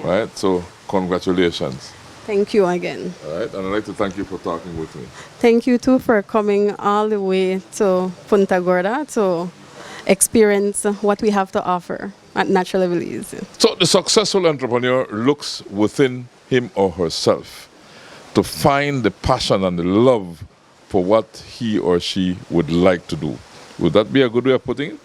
S9: right? So congratulations.
S10: Thank you again.
S9: All right, and I'd like to thank you for talking with me.
S10: Thank you too for coming all the way to Punta Gorda to experience what we have to offer at Naturally Belize.
S9: So the successful entrepreneur looks within him or herself to find the passion and the love for what he or she would like to do. Would that be a good way of putting it?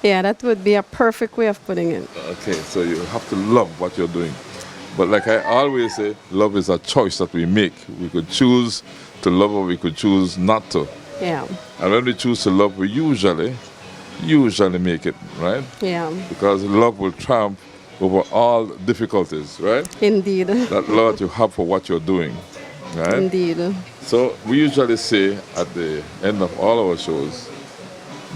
S10: Yeah, that would be a perfect way of putting it.
S9: Okay, so you have to love what you're doing. But like I always say, love is a choice that we make. We could choose to love or we could choose not to.
S10: Yeah.
S9: And when we choose to love, we usually make it, right?
S10: Yeah.
S9: Because love will triumph over all difficulties, right?
S10: Indeed.
S9: That love that you have for what you're doing, right?
S10: Indeed.
S9: So we usually say at the end of all our shows,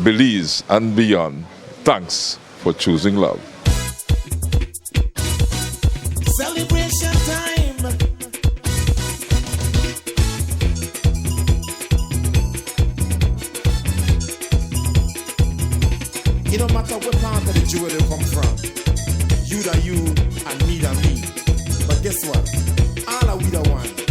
S9: Belize and beyond, thanks for choosing love.
S1: Celebration time. It don't matter what part of the jewel they come from. You da you and me da me. But guess what? All are we the one.